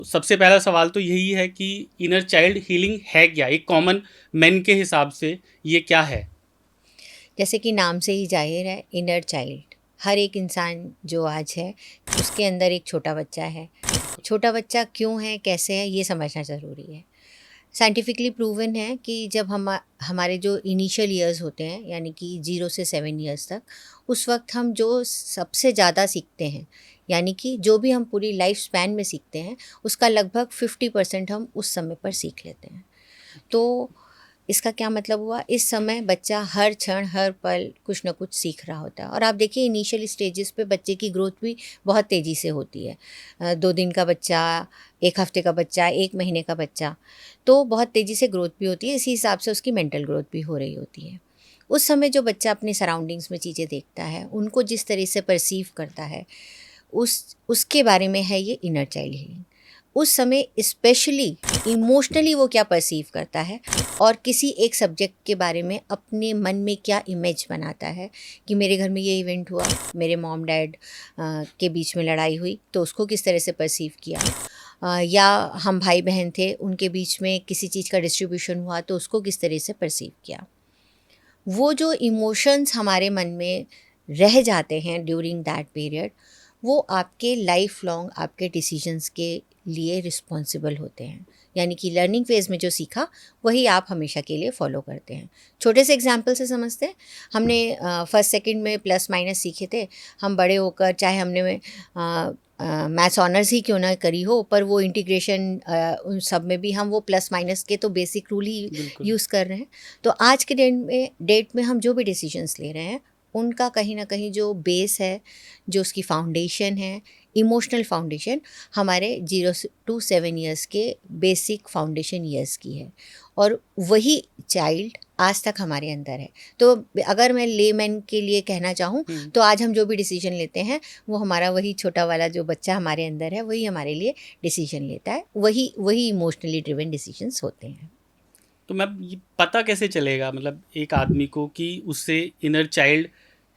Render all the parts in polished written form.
सबसे पहला सवाल तो यही है कि इनर चाइल्ड हीलिंग है क्या, एक कॉमन मैन के हिसाब से ये क्या है? जैसे कि नाम से ही जाहिर है, इनर चाइल्ड, हर एक इंसान जो आज है उसके अंदर एक छोटा बच्चा है। बिल्कुल। छोटा बच्चा क्यों है, कैसे है, ये समझना ज़रूरी है। साइंटिफिकली प्रूवन है कि जब हमारे जो इनिशियल ईयर्स होते हैं, यानी कि 0 से 7 ईयर्स तक, उस वक्त हम जो सबसे ज़्यादा सीखते हैं, यानी कि जो भी हम पूरी लाइफ स्पैन में सीखते हैं, उसका लगभग 50% हम उस समय पर सीख लेते हैं। तो इसका क्या मतलब हुआ, इस समय बच्चा हर क्षण हर पल कुछ ना कुछ सीख रहा होता है। और आप देखिए, इनिशियल स्टेजेस पे बच्चे की ग्रोथ भी बहुत तेज़ी से होती है। 2 दिन का बच्चा, 1 हफ्ते का बच्चा, 1 महीने का बच्चा, तो बहुत तेज़ी से ग्रोथ भी होती है। इसी हिसाब से उसकी मेंटल ग्रोथ भी हो रही होती है। उस समय जो बच्चा अपने सराउंडिंग्स में चीज़ें देखता है, उनको जिस तरह से परसीव करता है, उसके बारे में है ये इनर चाइल्ड हीलिंग। उस समय स्पेशली इमोशनली वो क्या परसीव करता है, और किसी एक सब्जेक्ट के बारे में अपने मन में क्या इमेज बनाता है कि मेरे घर में ये इवेंट हुआ, मेरे मॉम डैड के बीच में लड़ाई हुई तो उसको किस तरह से परसीव किया, या हम भाई बहन थे उनके बीच में किसी चीज़ का डिस्ट्रीब्यूशन हुआ तो उसको किस तरह से परसीव किया। वो जो इमोशंस हमारे मन में रह जाते हैं ड्यूरिंग दैट पीरियड, वो आपके लाइफ लॉन्ग आपके डिसीजंस के लिए रिस्पॉन्सिबल होते हैं। यानी कि लर्निंग फेज में जो सीखा वही आप हमेशा के लिए फॉलो करते हैं। छोटे से एग्जाम्पल से समझते हैं। हमने फर्स्ट सेकंड में प्लस माइनस सीखे थे। हम बड़े होकर, चाहे हमने मैथ्स ऑनर्स ही क्यों ना करी हो, पर वो इंटीग्रेशन उन सब में भी हम वो प्लस माइनस के तो बेसिक रूल ही बिल्कुल। यूज़ कर रहे हैं। तो आज के डेट में हम जो भी डिसीजंस ले रहे हैं, उनका कहीं ना कहीं जो बेस है, जो उसकी फाउंडेशन है, इमोशनल फाउंडेशन, हमारे 0 to 7 ईयर्स के बेसिक फाउंडेशन ईयर्स की है। और वही चाइल्ड आज तक हमारे अंदर है। तो अगर मैं लेमैन के लिए कहना चाहूँ, हुँ। तो आज हम जो भी डिसीजन लेते हैं, वो हमारा वही छोटा वाला जो बच्चा हमारे अंदर है, वही हमारे लिए डिसीजन लेता है। वही वही इमोशनली ड्रिवन डिसीजंस होते हैं। तो मैम ये पता कैसे चलेगा मतलब एक आदमी को कि उससे इनर चाइल्ड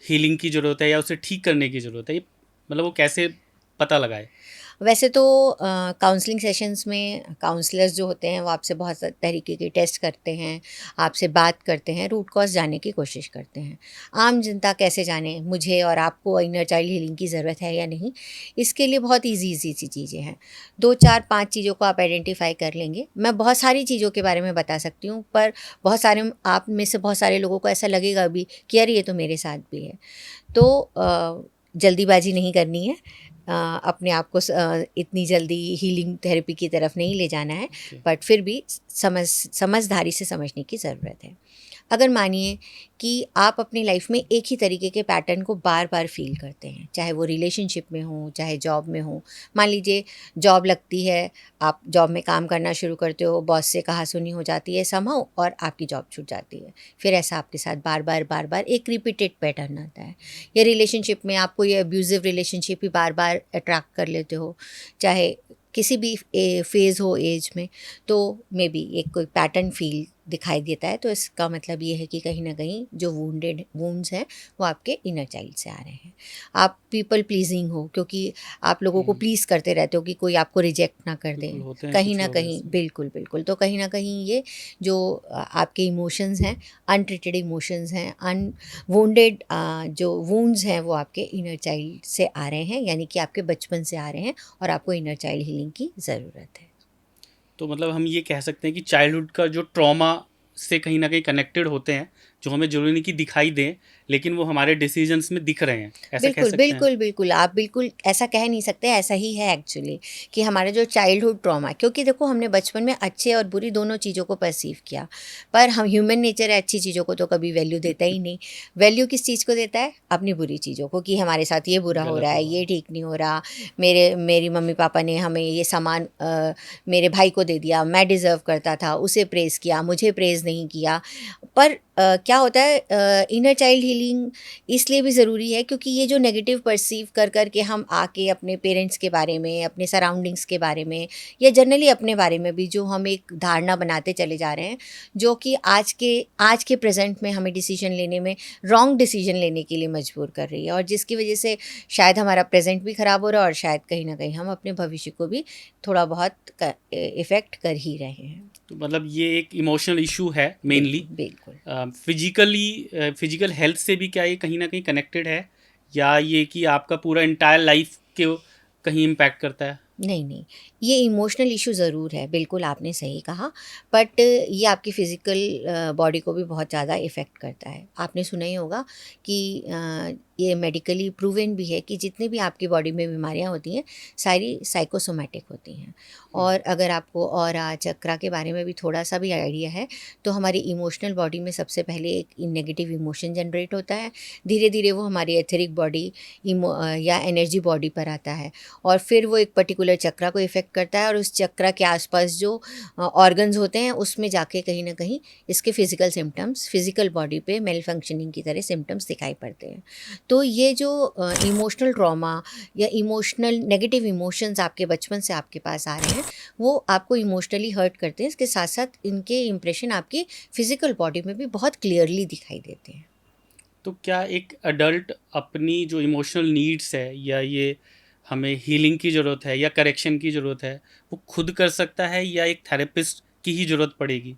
हीलिंग की ज़रूरत है या उसे ठीक करने की ज़रूरत है? ये मतलब वो कैसे पता लगाए? वैसे तो काउंसलिंग सेशंस में काउंसलर्स जो होते हैं वो आपसे बहुत तरीके के टेस्ट करते हैं, आपसे बात करते हैं, रूट कॉज जानने की कोशिश करते हैं। आम जनता कैसे जाने मुझे और आपको इनर चाइल्ड हीलिंग की ज़रूरत है या नहीं, इसके लिए बहुत ईजी ईजी सी चीज़ें हैं। 2 4 5 चीज़ों को आप आइडेंटिफाई कर लेंगे। मैं बहुत सारी चीज़ों के बारे में बता सकती हूँ, पर बहुत सारे आप में से बहुत सारे लोगों को ऐसा लगेगा भी कि यार ये तो मेरे साथ भी है। तो जल्दीबाजी नहीं करनी है। अपने आप को इतनी जल्दी हीलिंग थेरेपी की तरफ नहीं ले जाना है, ओके। बट फिर भी समझदारी से समझने की ज़रूरत है। अगर मानिए कि आप अपनी लाइफ में एक ही तरीके के पैटर्न को बार बार फील करते हैं, चाहे वो रिलेशनशिप में हो, चाहे जॉब में हो। मान लीजिए जॉब लगती है, आप जॉब में काम करना शुरू करते हो, बॉस से कहा-सुनी हो जाती है समहाउ, और आपकी जॉब छूट जाती है। फिर ऐसा आपके साथ बार बार एक रिपीटेड पैटर्न आता है। या रिलेशनशिप में आपको ये अब्यूज़िव रिलेशनशिप ही बार बार अट्रैक्ट कर लेते हो, चाहे किसी भी फेज़ हो एज में, तो मे बी एक कोई पैटर्न फील दिखाई देता है। तो इसका मतलब ये है कि कहीं न कहीं जो वुंड्स हैं, वो आपके इनर चाइल्ड से आ रहे हैं। आप पीपल प्लीज़िंग हो, क्योंकि आप लोगों को हुँ। प्लीज़ करते रहते हो कि कोई आपको रिजेक्ट ना कर दे। बिल्कुल, होते हैं कहीं कुछ न लोग कहीं ऐसे। बिल्कुल, बिल्कुल। तो कहीं न कहीं ये जो आपके इमोशंस हैं, अनट्रीटेड इमोशंस हैं, वुंडेड जो वुंड्स हैं, वो आपके इनर चाइल्ड से आ रहे हैं, यानी कि आपके बचपन से आ रहे हैं, और आपको इनर चाइल्ड हीलिंग की ज़रूरत है। तो मतलब हम ये कह सकते हैं कि चाइल्डहुड का जो ट्रॉमा से कहीं न कहीं कनेक्टेड होते हैं, जो हमें ज़रूरी नहीं कि दिखाई दें, लेकिन वो हमारे डिसीज़न्स में दिख रहे हैं, ऐसा कह बिल्कुल, सकते हैं? बिल्कुल, बिल्कुल। आप बिल्कुल ऐसा कह नहीं सकते, ऐसा ही है एक्चुअली, कि हमारा जो चाइल्डहुड ट्रॉमा, क्योंकि देखो हमने बचपन में अच्छे और बुरी दोनों चीज़ों को परसीव किया, पर हम ह्यूमन नेचर है, अच्छी चीज़ों को तो कभी वैल्यू देता ही नहीं। वैल्यू किस चीज़ को देता है? अपनी बुरी चीज़ों को, कि हमारे साथ ये बुरा हो गलत रहा है, हुआ। ये ठीक नहीं हो रहा, मेरी मम्मी-पापा ने हमें ये सामान मेरे भाई को दे दिया, मैं डिज़र्व करता था, उसे प्रेज़ किया, मुझे प्रेज़ नहीं किया। पर क्या होता है, इनर चाइल्ड हीलिंग इसलिए भी ज़रूरी है क्योंकि ये जो नेगेटिव परसीव कर कर के हम आके अपने पेरेंट्स के बारे में, अपने सराउंडिंग्स के बारे में या जनरली अपने बारे में भी जो हम एक धारणा बनाते चले जा रहे हैं, जो कि आज के प्रेजेंट में हमें डिसीजन लेने में रॉन्ग डिसीजन लेने के लिए मजबूर कर रही है, और जिसकी वजह से शायद हमारा प्रेजेंट भी ख़राब हो रहा है और शायद कहीं ना कहीं हम अपने भविष्य को भी थोड़ा बहुत इफ़ेक्ट कर ही रहे हैं। तो मतलब ये एक इमोशनल इशू है मेनली। बिल्कुल। फिजिकल हेल्थ से भी क्या ये कहीं ना कहीं कनेक्टेड है, या ये कि आपका पूरा इंटायर लाइफ के कहीं इम्पैक्ट करता है? नहीं, नहीं, ये इमोशनल इश्यू ज़रूर है, बिल्कुल आपने सही कहा, बट ये आपकी फ़िज़िकल बॉडी को भी बहुत ज़्यादा इफ़ेक्ट करता है। आपने सुना ही होगा कि ये मेडिकली प्रूवन भी है कि जितनी भी आपकी बॉडी में बीमारियाँ होती हैं, सारी साइकोसोमैटिक होती हैं। और अगर आपको ऑरा, चक्रा के बारे में भी थोड़ा-सा भी आइडिया है, तो हमारी इमोशनल बॉडी में सबसे पहले एक नेगेटिव इमोशन जनरेट होता है, धीरे-धीरे वो हमारी एथेरिक बॉडी या एनर्जी बॉडी पर आता है, और फिर वो एक पर्टिकुलर चक्रा को इफ़ेक्ट करता है, और उस चक्रा के आसपास जो ऑर्गन्स होते हैं उसमें जाके कहीं ना कहीं इसके फिज़िकल सिम्टम्स फिज़िकल बॉडी पे मेल फंक्शनिंग की तरह सिम्टम्स दिखाई पड़ते हैं। तो ये जो इमोशनल ट्रॉमा या इमोशनल नेगेटिव इमोशंस आपके बचपन से आपके पास आ रहे हैं, वो आपको इमोशनली हर्ट करते हैं। इसके साथ साथ इनके इम्प्रेशन आपकी फ़िज़िकल बॉडी में भी बहुत क्लियरली दिखाई देते हैं। तो क्या एक अडल्ट अपनी जो इमोशनल नीड्स है, या ये हमें हीलिंग की ज़रूरत है या करेक्शन की ज़रूरत है, वो खुद कर सकता है या एक थेरेपिस्ट की ही ज़रूरत पड़ेगी?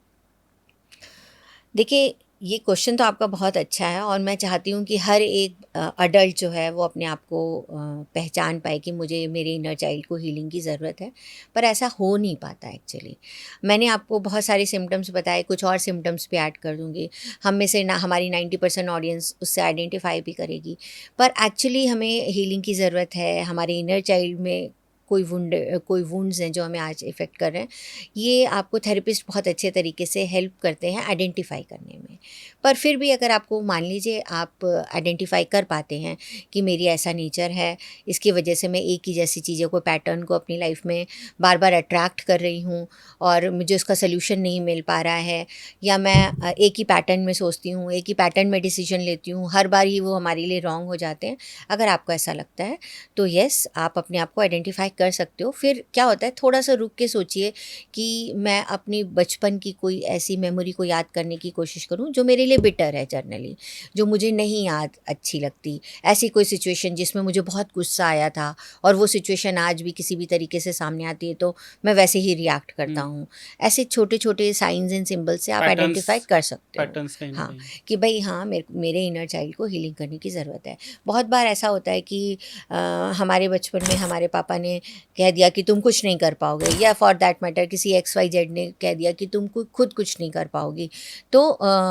देखिए, ये क्वेश्चन तो आपका बहुत अच्छा है, और मैं चाहती हूँ कि हर एक अडल्ट जो है वो अपने आप को पहचान पाए कि मुझे मेरे इनर चाइल्ड को हीलिंग की ज़रूरत है, पर ऐसा हो नहीं पाता एक्चुअली। मैंने आपको बहुत सारे सिम्टम्स बताए, कुछ और सिम्टम्स भी ऐड कर दूँगी। हम में से ना हमारी 90% ऑडियंस उससे आइडेंटिफाई भी करेगी, पर एक्चुअली हमें हीलिंग की ज़रूरत है। हमारे इनर चाइल्ड में कोई वुंड्स हैं जो हमें आज इफ़ेक्ट कर रहे हैं, ये आपको थेरेपिस्ट बहुत अच्छे तरीके से हेल्प करते हैं आइडेंटिफ़ाई करने में। पर फिर भी अगर आपको मान लीजिए आप आइडेंटिफ़ाई कर पाते हैं कि मेरी ऐसा नेचर है, इसकी वजह से मैं एक ही जैसी चीज़ों को पैटर्न को अपनी लाइफ में बार-बार अट्रैक्ट कर रही हूँ और मुझे उसका सॉल्यूशन नहीं मिल पा रहा है, या मैं एक ही पैटर्न में सोचती हूँ, एक ही पैटर्न में डिसीजन लेती हूँ, हर बार ही वो हमारे लिए रॉन्ग हो जाते हैं। अगर आपको ऐसा लगता है तो येस, आप अपने आप को आइडेंटिफ़ाई कर सकते हो। फिर क्या होता है, थोड़ा-सा रुक के सोचिए कि मैं अपनी बचपन की कोई ऐसी मेमोरी को याद करने की कोशिश करूँ जो मेरे लिए बिटर है जनरली, जो मुझे नहीं याद अच्छी लगती। ऐसी कोई सिचुएशन जिसमें मुझे बहुत गुस्सा आया था और वो सिचुएशन आज भी किसी भी तरीके से सामने आती है तो मैं वैसे ही रिएक्ट करता हुँ, हूँ। ऐसे छोटे-छोटे साइन्स एंड सिंबल से आप पैटर्न्स आइडेंटिफ़ाई कर सकते हो। पैटर्न्स कहीं न हाँ, कहीं। कि भई हाँ, मेरे इनर चाइल्ड को हीलिंग करने की ज़रूरत है। बहुत बार ऐसा होता है कि अ, हमारे बचपन में हमारे पापा ने कह दिया कि तुम कुछ नहीं कर पाओगे, या फॉर दैट मैटर किसी एक्स वाई जेड ने कह दिया कि तुम खुद कुछ नहीं कर पाओगी, तो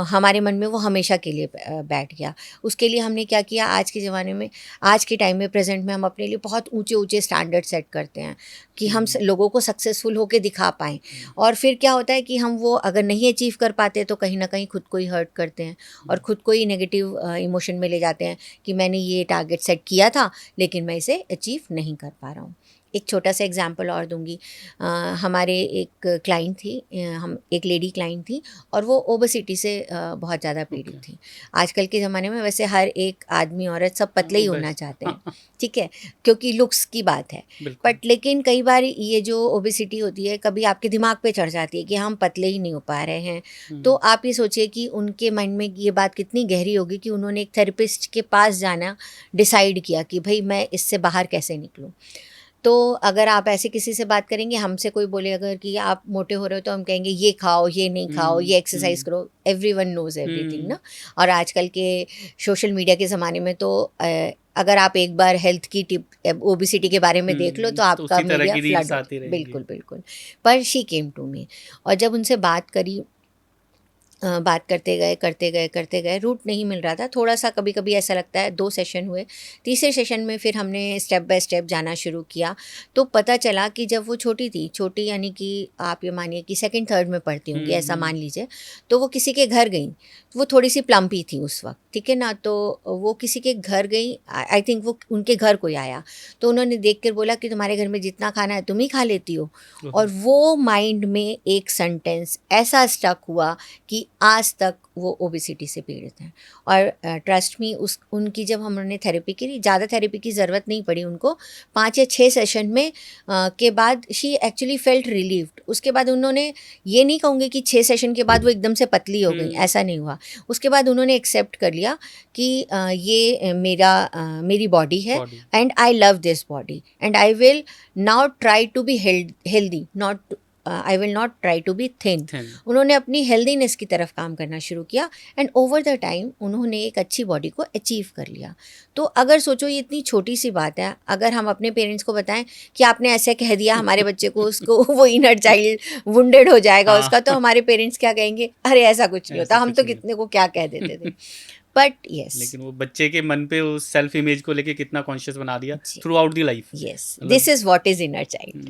हमारे मन में वो हमेशा के लिए बैठ गया। उसके लिए हमने क्या किया, आज के ज़माने में, आज के टाइम में, प्रेजेंट में हम अपने लिए बहुत ऊंचे ऊंचे स्टैंडर्ड सेट करते हैं कि हम हुँ, लोगों को सक्सेसफुल होकर दिखा पाएँ, और फिर क्या होता है कि हम वो अगर नहीं अचीव कर पाते तो कहीं ना कहीं खुद को ही हर्ट करते हैं और खुद को ही नेगेटिव इमोशन में ले जाते हैं कि मैंने ये टारगेट सेट किया था लेकिन मैं इसे अचीव नहीं कर पा रहा हूँ। एक छोटा सा एग्जांपल और दूंगी। हमारे एक क्लाइंट थी, हम एक लेडी क्लाइंट थी, और वो ओबेसिटी से बहुत ज़्यादा पीड़ित ओके। थी। आजकल के ज़माने में वैसे हर एक आदमी औरत सब हाँ, पतले ही वो होना बेस्ट। चाहते हैं, ठीक है, क्योंकि लुक्स की बात है। बिल्कुल। बट लेकिन कई बार ये जो ओबेसिटी होती है कभी आपके दिमाग पे चढ़ जाती है कि हम पतले ही नहीं हो पा रहे हैं, तो हुँ, आप ये सोचिए कि उनके मन में ये बात कितनी गहरी होगी कि उन्होंने एक थेरेपिस्ट के पास जाना डिसाइड किया कि भाई मैं इससे बाहर कैसे निकलूं। तो अगर आप ऐसे किसी से बात करेंगे, हमसे कोई बोले अगर कि आप मोटे हो रहे हो, तो हम कहेंगे ये खाओ, ये नहीं खाओ, हुँ, ये एक्सरसाइज हुँ, करो, एवरीवन नोज एवरीथिंग हुँ, ना। और आजकल के सोशल मीडिया के ज़माने में तो अगर आप एक बार हेल्थ की टिप ओबिसिटी के बारे में देख लो हुँ, तो तो आपका उसी तरह मीडिया की रील्स फ्लड हो आती जाए। रहेंगी। बिल्कुल बिल्कुल। पर शी केम टू मी, और जब उनसे बात करी, बात करते गए, रूट नहीं मिल रहा था। थोड़ा-सा कभी-कभी ऐसा लगता है, 2 सेशन हुए, तीसरे सेशन में फिर हमने स्टेप बाय स्टेप जाना शुरू किया। तो पता चला कि जब वो छोटी थी, छोटी यानी कि आप ये मानिए कि सेकंड थर्ड में पढ़ती होंगी, हुँ, ऐसा हुँ, मान लीजिए। तो वो किसी के घर गईं, वो थोड़ी-सी प्लम्पी थी उस वक़्त, ठीक है ना? तो वो किसी के घर गईं, आई थिंक वो उनके घर कोई आया, तो उन्होंने देख कर बोला कि तुम्हारे घर में जितना खाना है तुम ही खा लेती हो। और ओहो! वो माइंड में एक सेंटेंस ऐसा स्टक हुआ कि कि आज तक वो ओबेसिटी से पीड़ित हैं। और ट्रस्ट मी, उनकी जब हमने थेरेपी की, ज़्यादा थेरेपी की ज़रूरत नहीं पड़ी उनको, 5 या 6 सेशन में के बाद शी एक्चुअली फेल्ट रिलीव्ड। उसके बाद उन्होंने, ये नहीं कहूँगी कि 6 सेशन के बाद वो एकदम से पतली हो गई, ऐसा नहीं हुआ। उसके बाद उन्होंने एक्सेप्ट कर लिया कि ये मेरी बॉडी है and I love this body and I will now try to be healthy, not I will not try to be thin. उन्होंने अपनी हेल्दीनेस की तरफ काम करना शुरू किया एंड ओवर द टाइम उन्होंने एक अच्छी बॉडी को अचीव कर लिया। तो अगर सोचो ये इतनी छोटी सी बात है, अगर हम अपने पेरेंट्स को बताएं कि आपने ऐसे कह दिया हमारे बच्चे को, उसको वो इनर चाइल्ड वुंडेड हो जाएगा उसका, तो हमारे पेरेंट्स क्या कहेंगे, अरे ऐसा कुछ नहीं होता, हम तो कितने को क्या कह देते थे। बट यस, लेकिन वो बच्चे के मन पे उस सेल्फ इमेज को लेके कितना कॉन्शियस बना दिया through out the life. Yes, this is what is inner child,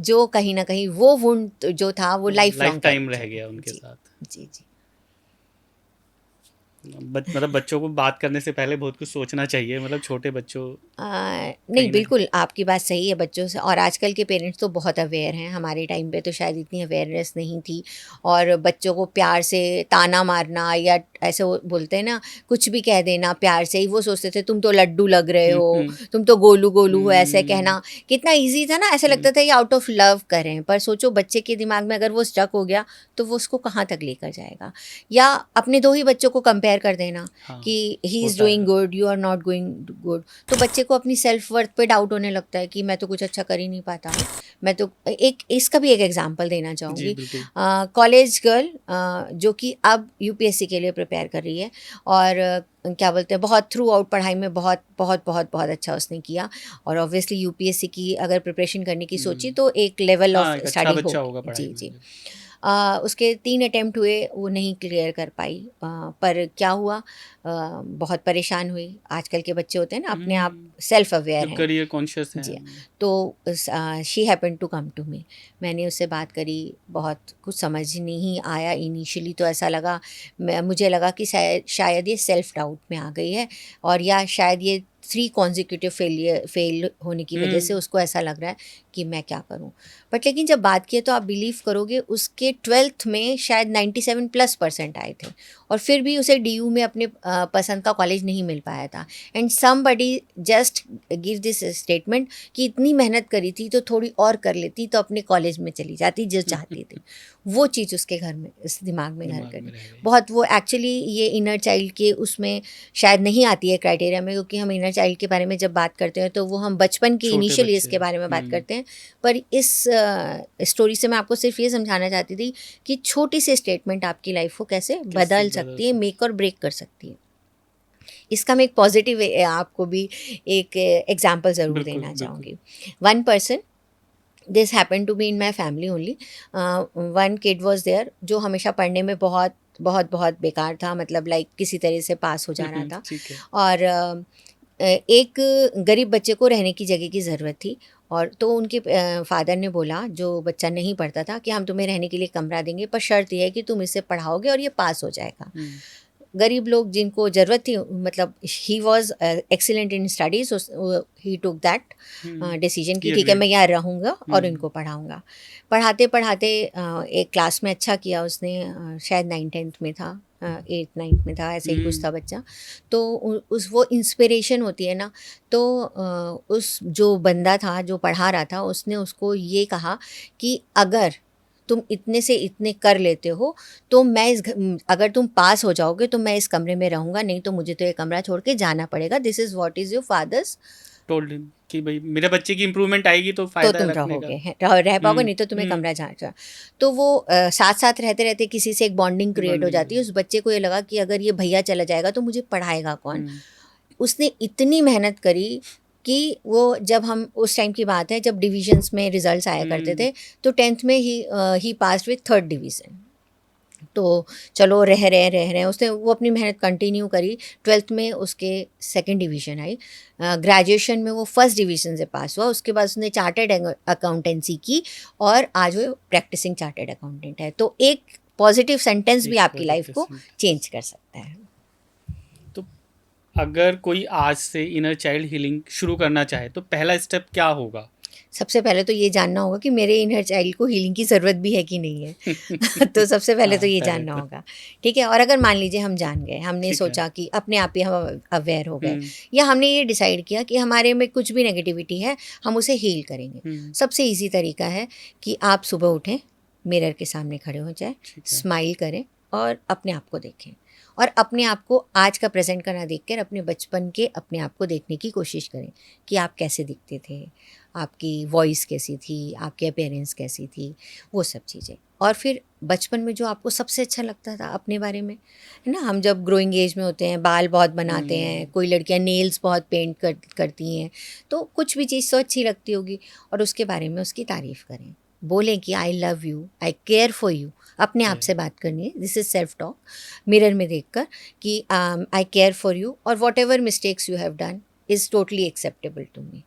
जो कहीं ना कहीं वो वुंड जो था वो लाइफ लॉन्ग टाइम रह गया उनके साथ। जी जी। मतलब बच्चों को बात करने से पहले बहुत कुछ सोचना चाहिए, मतलब छोटे बच्चों। नहीं, बिल्कुल आपकी बात सही है बच्चों से। और आजकल के पेरेंट्स तो बहुत अवेयर हैं, हमारे टाइम पे तो शायद इतनी अवेयरनेस नहीं थी। और बच्चों को प्यार से ताना मारना या ऐसे बोलते हैं ना, कुछ भी कह देना प्यार से ही, वो सोचते थे तुम तो लड्डू लग रहे हो, तुम तो गोलू गोलू हो, ऐसे कहना कितना ईजी था ना, ऐसा लगता था ये आउट ऑफ लव करें। पर सोचो बच्चे के दिमाग में अगर वो स्टक हो गया तो वो उसको कहाँ तक लेकर जाएगा। या अपने 2 ही बच्चों को कंपेयर कर देना कि he is doing good, you are not going good, तो बच्चे को अपनी सेल्फ वर्थ पे डाउट होने लगता है कि मैं तो कुछ अच्छा कर ही नहीं पाता। मैं तो एक इसका भी एक एग्जांपल देना चाहूँगी। कॉलेज गर्ल जो कि अब यूपीएससी के लिए प्रिपेयर कर रही है, और क्या बोलते हैं, बहुत थ्रू आउट पढ़ाई में बहुत बहुत बहुत बहुत अच्छा उसने किया। और ऑब्वियसली यूपीएससी की अगर प्रिपरेशन करने की सोची तो एक लेवल ऑफ स्टडी होगा। जी जी। उसके 3 अटेम्प्ट हुए, वो नहीं क्लियर कर पाई। पर क्या हुआ, बहुत परेशान हुई। आजकल के बच्चे होते हैं ना, अपने आप सेल्फ अवेयर हैं, करियर कॉन्शियस हैं। जी। तो she happen to come to me, मैंने उससे बात करी, बहुत कुछ समझ नहीं आया इनिशियली। तो ऐसा लगा, मुझे लगा कि शायद ये सेल्फ डाउट में आ गई है, और या शायद ये 3 कॉन्जिक्यूटिव फेल होने की वजह से उसको ऐसा लग रहा है कि मैं क्या करूं। बट लेकिन जब बात की तो आप बिलीव करोगे, उसके 12th में शायद 97+% आए थे, और फिर भी उसे डीयू में अपने पसंद का कॉलेज नहीं मिल पाया था। And somebody just give this statement कि इतनी मेहनत करी थी तो थोड़ी और कर लेती तो अपने कॉलेज में चली जाती जो चाहती थी। वो चीज़ उसके घर में, इस दिमाग में घर करी बहुत। वो एक्चुअली ये इनर चाइल्ड के उसमें शायद नहीं आती है क्राइटेरिया में, क्योंकि हम इनर चाइल्ड के बारे में जब बात करते हैं तो वो हम बचपन के इनिशियल ईयर्स के बारे में बात करते हैं। पर इस स्टोरी से मैं आपको सिर्फ ये समझाना चाहती थी कि छोटी सी स्टेटमेंट आपकी लाइफ को कैसे बदल सकती है, मेक और ब्रेक कर सकती है। इसका मैं एक पॉजिटिव आपको भी एक एग्जाम्पल ज़रूर देना चाहूँगी। 1 person, this happen to be in my family only. 1 kid was there जो हमेशा पढ़ने में बहुत बहुत बहुत बेकार था, मतलब लाइक किसी तरह से पास हो जा रहा था। और एक गरीब बच्चे को रहने की जगह की ज़रूरत थी, और तो उनके फादर ने बोला, जो बच्चा नहीं पढ़ता था, कि हम तुम्हें रहने के लिए कमरा देंगे, पर शर्त यह है कि तुम इसे पढ़ाओगे और ये पास हो जाएगा। गरीब लोग जिनको ज़रूरत थी, मतलब he was excellent in studies, he took that decision कि ठीक है मैं यहाँ रहूँगा और इनको पढ़ाऊँगा। पढ़ाते पढ़ाते एक क्लास में अच्छा किया उसने, शायद 9th-10th में था, 8th-9th में था, ऐसे ही कुछ था बच्चा। तो उस वो इंस्पिरेशन होती है ना, तो उस जो बंदा था जो पढ़ा रहा था, उसने उसको ये कहा कि अगर तुम इतने से इतने कर लेते हो तो मैं अगर तुम पास हो जाओगे तो मैं इस कमरे में रहूँगा, नहीं तो मुझे तो ये कमरा छोड़ के जाना पड़ेगा। This is what is your fathers told him कि भाई मेरे बच्चे की इंप्रूवमेंट आएगी तो फायदा तो तुम रहोगे, रह पाओगे, नहीं तो तुम्हें कमरा जाना। तो वो साथ साथ रहते रहते किसी से एक बॉन्डिंग क्रिएट हो जाती है। उस बच्चे को ये लगा कि अगर ये भैया चला जाएगा तो मुझे पढ़ाएगा कौन। उसने इतनी मेहनत करी कि वो, जब हम उस टाइम की बात है जब डिविजन्स में रिजल्ट्स आया करते थे, तो 10th में ही पास विथ 3rd डिवीज़न। तो चलो रह रहे उसने वो अपनी मेहनत कंटिन्यू करी। 12th में उसके 2nd डिवीज़न आई। ग्रेजुएशन में वो 1st डिवीज़न से पास हुआ। उसके बाद उसने चार्टर्ड अकाउंटेंसी की और आज वो प्रैक्टिसिंग चार्टर्ड अकाउंटेंट है। तो एक पॉजिटिव सेंटेंस भी आपकी लाइफ को चेंज कर सकता है। तो अगर कोई आज से इनर चाइल्ड हीलिंग शुरू करना चाहे तो पहला स्टेप क्या होगा? सबसे पहले तो ये जानना होगा कि मेरे इनर चाइल्ड को हीलिंग की ज़रूरत भी है कि नहीं है। तो सबसे पहले तो हाँ, ये पहले जानना तो होगा, ठीक है? और अगर मान लीजिए हम जान गए, हमने ठीक है। सोचा कि अपने आप ही हम अवेयर हो गए, हुँ, या हमने ये डिसाइड किया कि हमारे में कुछ भी नेगेटिविटी है, हम उसे हील करेंगे। हुँ, सबसे ईज़ी तरीका है कि आप सुबह उठें, मिरर के सामने खड़े हो जाएँ, ठीक है। स्माइल करें और अपने आप को देखें। और अपने आप को आज का प्रेज़ेंट का ना देख कर अपने बचपन के अपने आप को देखने की कोशिश करें कि आप कैसे दिखते थे, आपकी वॉइस कैसी थी, आपकी अपीयरेंस कैसी थी, वो सब चीज़ें। और फिर बचपन में जो आपको सबसे अच्छा लगता था अपने बारे में, है ना? हम जब ग्रोइंग एज में होते हैं, बाल बहुत बनाते हैं, हुँ, कोई लड़कियां नेल्स बहुत पेंट करती हैं, तो कुछ भी चीज़ तो अच्छी लगती होगी और उसके बारे में उसकी तारीफ़ करें। बोलें कि I love you, I care for you. अपने आप ओके, से बात करनी है, this is self talk, mirror में देखकर कि आई केयर फॉर यू और whatever mistakes you have done is totally acceptable to me.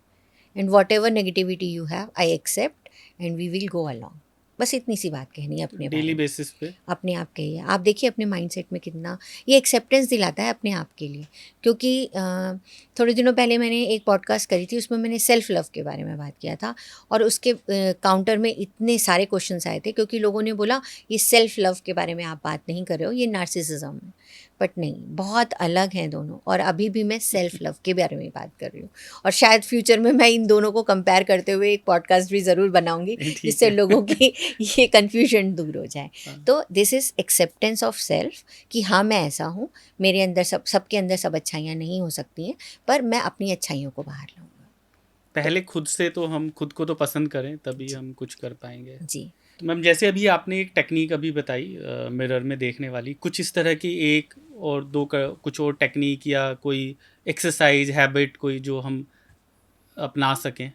And whatever negativity you have I accept and we will go along. बस इतनी सी बात कहनी है अपने डेली बारे में। बेसिस पे। अपने आप कहिए, आप देखिए अपने माइंडसेट में कितना ये एक्सेप्टेंस दिलाता है अपने आप के लिए। क्योंकि थोड़े दिनों पहले मैंने एक पॉडकास्ट करी थी, उसमें मैंने सेल्फ लव के बारे में बात किया था और उसके काउंटर में इतने सारे क्वेश्चंस आए थे क्योंकि लोगों ने बोला ये सेल्फ लव के बारे में आप बात नहीं कर रहे हो, ये नार्सिसिज्म है। बट नहीं, बहुत अलग हैं दोनों और अभी भी मैं सेल्फ लव के बारे में बात कर रही हूँ और शायद फ्यूचर में मैं इन दोनों को कंपेयर करते हुए एक पॉडकास्ट भी ज़रूर बनाऊंगी ठीक जिससे है। लोगों की ये कन्फ्यूजन दूर हो जाए। हाँ, तो this is acceptance of self कि हाँ मैं ऐसा हूँ, मेरे अंदर सबके अंदर सब अच्छाइयाँ नहीं हो सकती हैं, पर मैं अपनी अच्छाइयों को बाहर लाऊंगा। तो पहले खुद से तो हम खुद को तो पसंद करें, तभी जी। हम कुछ कर पाएँगे। जी। तो मैम, जैसे अभी आपने एक टेक्नीक अभी बताई मिरर में देखने वाली, कुछ इस तरह की एक और 2 क कुछ और टेक्नीक या कोई एक्सरसाइज़, हैबिट कोई जो हम अपना सकें?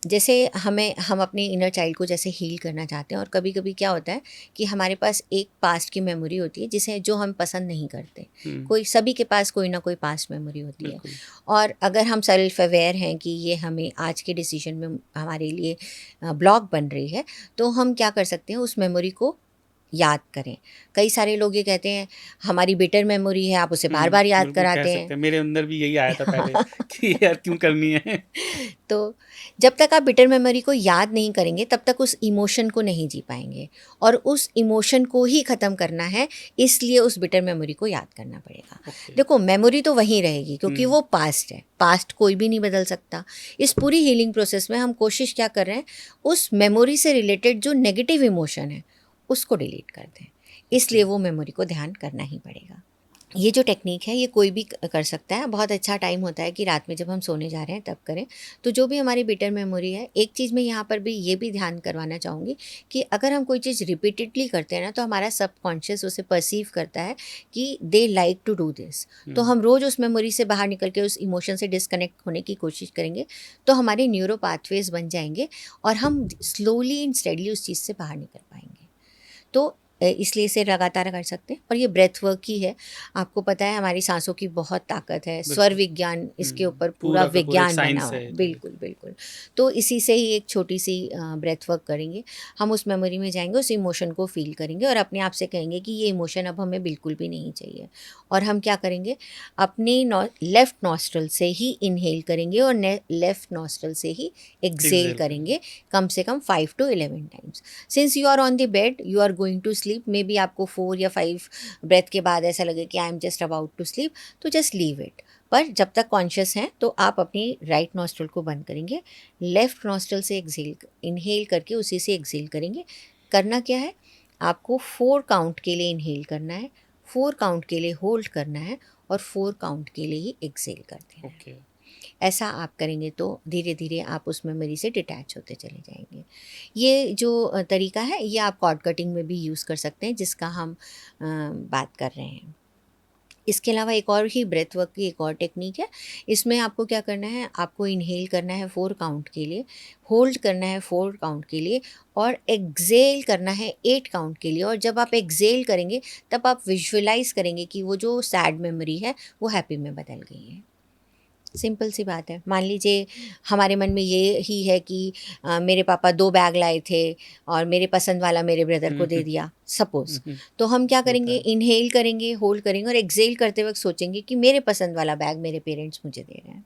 जैसे हम अपने इनर चाइल्ड को जैसे हील करना चाहते हैं और कभी कभी क्या होता है कि हमारे पास एक पास्ट की मेमोरी होती है जिसे जो हम पसंद नहीं करते। हुँ, कोई सभी के पास कोई ना कोई पास्ट मेमोरी होती है। बिल्कुल। और अगर हम सेल्फ अवेयर हैं कि ये हमें आज के डिसीजन में हमारे लिए ब्लॉक बन रही है, तो हम क्या कर सकते हैं, उस मेमोरी को याद करें। कई सारे लोग ये कहते हैं हमारी बेटर मेमोरी है, आप उसे बार हुँ, बार याद बिल्कुल कह कराते सकते हैं। मेरे अंदर भी यही आया था पहले हैं। कि यार क्यों करनी है? तो जब तक आप बिटर मेमोरी को याद नहीं करेंगे तब तक उस इमोशन को नहीं जी पाएंगे और उस इमोशन को ही ख़त्म करना है, इसलिए उस बिटर मेमोरी को याद करना पड़ेगा। ओके। देखो मेमोरी तो वहीं रहेगी क्योंकि हुँ, वो पास्ट है, पास्ट कोई भी नहीं बदल सकता। इस पूरी हीलिंग प्रोसेस में हम कोशिश क्या कर रहे हैं, उस मेमोरी से रिलेटेड जो नेगेटिव इमोशन है उसको डिलीट कर दें, ओके। इसलिए वो मेमोरी को ध्यान करना ही पड़ेगा। ये जो टेक्नीक है ये कोई भी कर सकता है। बहुत अच्छा टाइम होता है कि रात में जब हम सोने जा रहे हैं तब करें। तो जो भी हमारी बिटर मेमोरी है, एक चीज़ मैं यहाँ पर भी ये भी ध्यान करवाना चाहूँगी कि अगर हम कोई चीज़ रिपीटेडली करते हैं ना, तो हमारा सबकॉन्शियस उसे परसीव करता है कि they like to do this. तो हुँ, हम रोज़ उस मेमोरी से बाहर निकल के उस इमोशन से डिस्कनेक्ट होने की कोशिश करेंगे, तो हमारे न्यूरो पाथवेज बन जाएंगे और हम स्लोली एंड स्टेडली उस चीज़ से बाहर निकल पाएंगे। तो इसलिए इसे लगातार कर सकते हैं और ये ब्रेथ वर्क ही है। आपको पता है हमारी सांसों की बहुत ताकत है, स्वर बिल्कुल। विज्ञान इसके हुँ, ऊपर पूरा पूरा का पूरा एक विज्ञान बना साइंस हुआ है। है जो। बिल्कुल, बिल्कुल। तो इसी से ही एक छोटी-सी ब्रेथ वर्क करेंगे। हम उस मेमोरी में जाएँगे, उस इमोशन को फ़ील करेंगे और अपने आप से कहेंगे कि ये इमोशन अब हमें बिल्कुल भी नहीं चाहिए। और हम क्या करेंगे, अपनी लेफ्ट नॉस्ट्रल से ही इन्हेल करेंगे और लेफ्ट नॉस्ट्रल से ही एक्सहेल एक्सेल करेंगे। करेंगे, कम से कम 5 to 11 times. Since you are on the bed, you are going to sleep, maybe आपको 4 या 5 ब्रेथ के बाद ऐसा लगे कि I am just about to sleep, तो जस्ट लीव इट। पर जब तक कॉन्शियस हैं तो आप अपनी राइट नॉस्ट्रल को बंद करेंगे, लेफ्ट नॉस्ट्रल से एक्सहेल इनहेल करके उसी से एक्सहेल करेंगे। करना क्या है, आपको 4 काउंट के लिए इनहेल करना है, 4 काउंट के लिए होल्ड करना है और 4 काउंट के लिए ही एक्सहेल कर देना है। ओके। ऐसा आप करेंगे तो धीरे धीरे आप उस मेमोरी से डिटैच होते चले जाएंगे। ये जो तरीका है ये आप कॉर्ड कटिंग में भी यूज़ कर सकते हैं जिसका हम बात कर रहे हैं। इसके अलावा एक और ही ब्रेथ वर्क की एक और टेक्निक है। इसमें आपको क्या करना है, आपको इनहेल करना है 4 काउंट के लिए, होल्ड करना है 4 काउंट के लिए और एक्सहेल करना है 8 काउंट के लिए। और जब आप एक्सहेल करेंगे तब आप विजुअलाइज़ करेंगे कि वो जो सैड मेमोरी है वो हैप्पी में बदल गई है। सिंपल सी बात है। मान लीजिए हमारे मन में ये ही है कि मेरे पापा 2 बैग लाए थे और मेरे पसंद वाला मेरे ब्रदर हुँ, को हुँ, दे दिया, सपोज़। हुँ, तो हम क्या होता करेंगे, है। इन्हेल करेंगे, होल्ड करेंगे और एक्सहेल करते वक़्त सोचेंगे कि मेरे पसंद वाला बैग मेरे पेरेंट्स मुझे दे रहे हैं।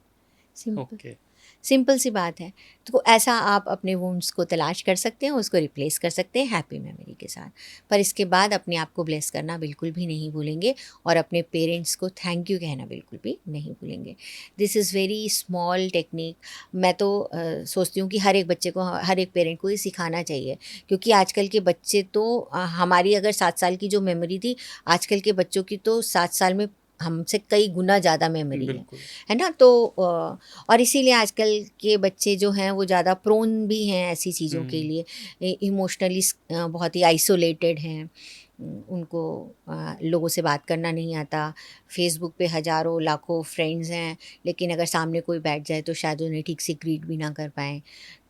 सिंपल। ओके। सिंपल सी बात है। तो ऐसा आप अपने वुंड्स को तलाश कर सकते हैं, उसको रिप्लेस कर सकते हैं हैप्पी मेमोरी के साथ। पर इसके बाद अपने आप को ब्लेस करना बिल्कुल भी नहीं भूलेंगे और अपने पेरेंट्स को थैंक यू कहना बिल्कुल भी नहीं भूलेंगे। This is very small technique. मैं तो सोचती हूँ कि हर एक बच्चे को, हर एक पेरेंट को ये सिखाना चाहिए, क्योंकि आजकल के बच्चे तो हमारी अगर 7 साल की जो मेमोरी थी, आजकल के बच्चों की तो 7 साल में हमसे कई गुना ज़्यादा मेमोरी बिल्कुल। है ना? तो और इसीलिए आजकल के बच्चे जो हैं वो ज़्यादा प्रोन भी हैं ऐसी चीज़ों के लिए, इमोशनली बहुत ही आइसोलेटेड हैं। उनको लोगों से बात करना नहीं आता। फेसबुक पे हज़ारों लाखों फ्रेंड्स हैं, लेकिन अगर सामने कोई बैठ जाए तो शायद उन्हें ठीक से ग्रीट भी ना कर पाएँ।